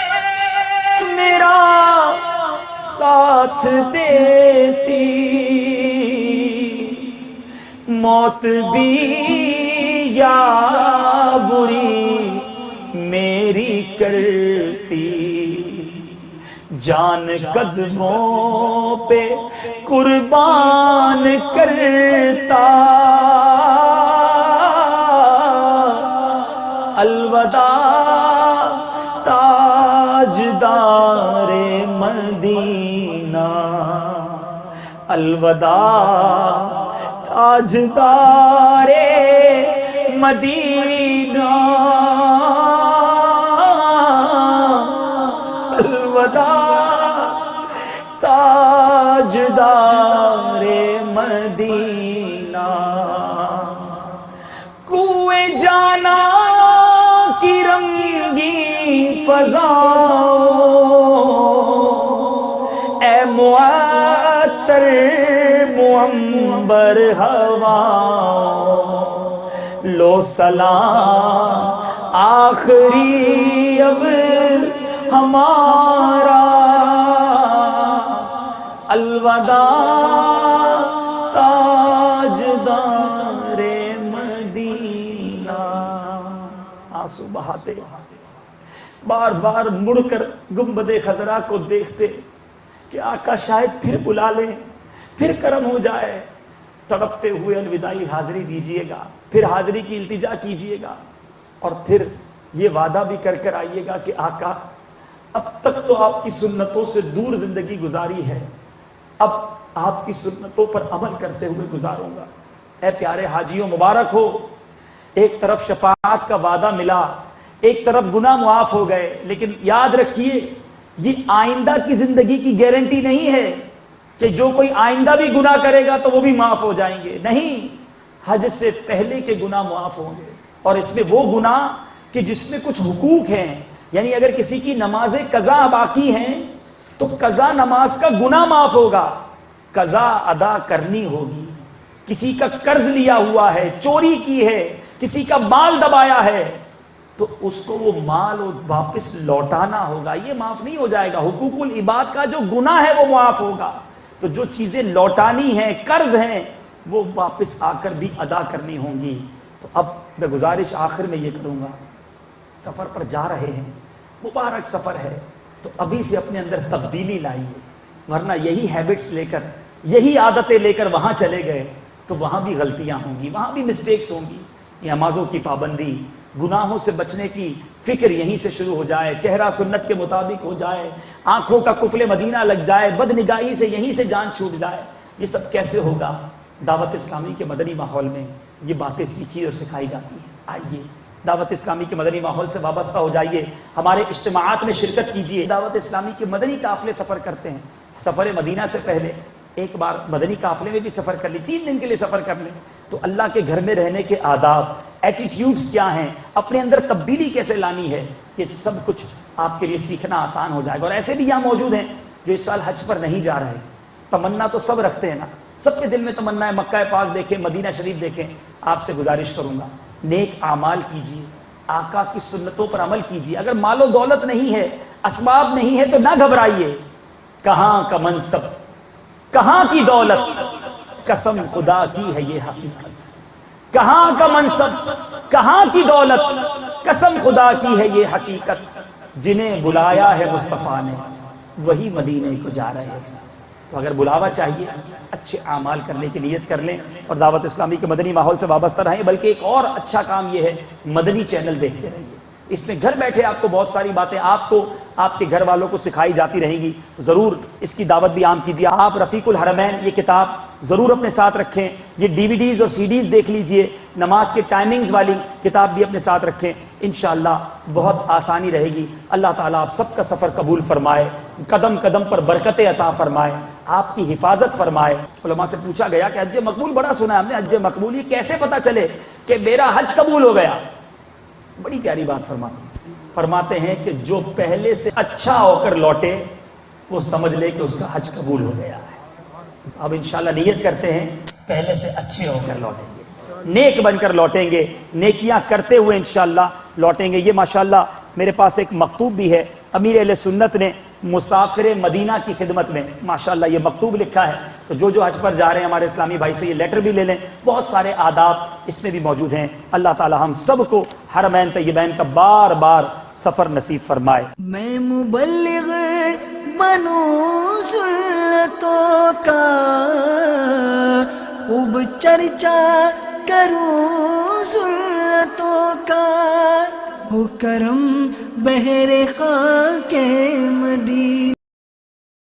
میرا ساتھ دیتی, موت بھی یا بری میری کرتی. جان قدموں پہ قربان کرتا. الوداع تاجدار مدینہ, الوداع تاجدار مدینہ. الوداع تاجدار مدینہ. کوئے جانا کی رنگی فضاؤں, اے معطر معمبر ہواؤں, لو سلام آخری اب ہمارا. الوداع تاجدار مدینہ. آنسو بہاتے بار بار مڑ کر گنبد خضرا کو دیکھتے کہ آقا شاید پھر بلا لیں، پھر کرم ہو جائے. تڑپتے ہوئے الوداعی حاضری دیجئے گا، پھر حاضری کی التجا کیجئے گا، اور پھر یہ وعدہ بھی کر کر آئیے گا کہ آقا اب تک تو آپ کی سنتوں سے دور زندگی گزاری ہے، اب آپ کی سنتوں پر عمل کرتے ہوئے گزاروں گا. اے پیارے حاجیوں مبارک ہو، ایک طرف شفاعت کا وعدہ ملا، ایک طرف گناہ معاف ہو گئے. لیکن یاد رکھیے یہ آئندہ کی زندگی کی گارنٹی نہیں ہے کہ جو کوئی آئندہ بھی گناہ کرے گا تو وہ بھی معاف ہو جائیں گے. نہیں، حج سے پہلے کے گناہ معاف ہوں گے، اور اس میں وہ گناہ کہ جس میں کچھ حقوق ہیں. یعنی اگر کسی کی نماز قضا باقی ہیں تو قضا نماز کا گناہ معاف ہوگا، قضا ادا کرنی ہوگی. کسی کا قرض لیا ہوا ہے، چوری کی ہے، کسی کا مال دبایا ہے، تو اس کو وہ مال واپس لوٹانا ہوگا. یہ معاف نہیں ہو جائے گا. حقوق العباد کا جو گناہ ہے وہ معاف ہوگا. تو جو چیزیں لوٹانی ہیں، قرض ہیں، وہ واپس آ کر بھی ادا کرنی ہوں گی. تو اب میں گزارش آخر میں یہ کروں گا، سفر پر جا رہے ہیں، مبارک سفر ہے، تو ابھی سے اپنے اندر تبدیلی لائیے، ورنہ یہی ہیبٹس لے کر، یہی عادتیں لے کر وہاں چلے گئے تو وہاں بھی غلطیاں ہوں گی، وہاں بھی مسٹیکس ہوں گی. یہ نمازوں کی پابندی، گناہوں سے بچنے کی فکر یہیں سے شروع ہو جائے، چہرہ سنت کے مطابق ہو جائے، آنکھوں کا قفل مدینہ لگ جائے، بد نگاہی سے یہیں سے جان چھوٹ جائے. یہ سب کیسے ہوگا؟ دعوت اسلامی کے مدنی ماحول میں یہ باتیں سیکھی اور سکھائی جاتی ہیں. آئیے دعوت اسلامی کے مدنی ماحول سے وابستہ ہو جائیے، ہمارے اجتماعات میں شرکت کیجیے. دعوت اسلامی کے مدنی قافلے سفر کرتے ہیں. سفر مدینہ سے پہلے ایک بار مدنی قافلے میں بھی سفر کر لی، 3 دن کے لیے سفر کر لیں تو اللہ کے گھر میں رہنے کے آداب، ایٹیٹیوڈز کیا ہیں، اپنے اندر تبدیلی کیسے لانی ہے، یہ سب کچھ آپ کے لیے سیکھنا آسان ہو جائے گا. اور ایسے بھی یہاں موجود ہیں جو اس سال حج پر نہیں جا رہے. تمنا تو سب رکھتے ہیں نا، سب کے دل میں تمنا ہے مکہ پاک دیکھیں، مدینہ شریف دیکھیں. آپ سے گزارش کروں گا نیک اعمال کیجیے، آقا کی سنتوں پر عمل کیجیے. اگر مال و دولت نہیں ہے، اسباب نہیں ہے تو نہ گھبرائیے. کہاں کا منصب، کہاں کی دولت، قسم خدا کی ہے یہ حقیقت. کہاں کا منصب، کہاں کی دولت، قسم خدا کی ہے یہ حقیقت. جنہیں بلایا ہے مصطفیٰ نے وہی مدینے کو جا رہے ہیں. تو اگر بلاوا چاہیے، اچھے اعمال کرنے کی نیت کر لیں اور دعوت اسلامی کے مدنی ماحول سے وابستہ رہیں. بلکہ ایک اور اچھا کام یہ ہے، مدنی چینل دیکھتے رہیے. اس میں گھر بیٹھے آپ کو بہت ساری باتیں آپ کو، آپ کے گھر والوں کو سکھائی جاتی رہیں گی. ضرور اس کی دعوت بھی عام کیجیے. آپ رفیق الحرمین یہ کتاب ضرور اپنے ساتھ رکھیں. یہ DVD اور CDs دیکھ لیجئے. نماز کے ٹائمنگز والی کتاب بھی اپنے ساتھ رکھیں. انشاءاللہ بہت آسانی رہے گی. اللہ تعالیٰ آپ سب کا سفر قبول فرمائے، قدم قدم پر برکتیں عطا فرمائے، آپ کی حفاظت فرمائے. علماء سے پوچھا گیا کہ حج مقبول بڑا سنا ہے ہم نے، حج مقبول یہ کیسے پتہ چلے کہ میرا حج قبول ہو گیا؟ بڑی پیاری بات فرماتے ہیں کہ جو پہلے سے اچھا ہو کر لوٹے وہ سمجھ لے کہ اس کا حج قبول ہو گیا ہے. اب انشاءاللہ نیت کرتے ہیں پہلے سے اچھے ہو کر لوٹیں گے، نیک بن کر لوٹیں گے، نیکیاں کرتے ہوئے انشاءاللہ لوٹیں گے. یہ ماشاءاللہ میرے پاس ایک مکتوب بھی ہے، امیر اہل سنت نے مسافر مدینہ کی خدمت میں ماشاءاللہ یہ مکتوب لکھا ہے. تو جو حج پر جا رہے ہیں ہمارے اسلامی بھائی سے یہ لیٹر بھی لے لیں. بہت سارے آداب اس میں بھی موجود ہیں. اللہ تعالی ہم سب کو حرمین طیبین کا بار بار سفر نصیب فرمائے. میں مبلغ بنوں سنتوں کا، خوب چرچا کروں سنتوں کا، ہو کرم بہر خاک مدینہ.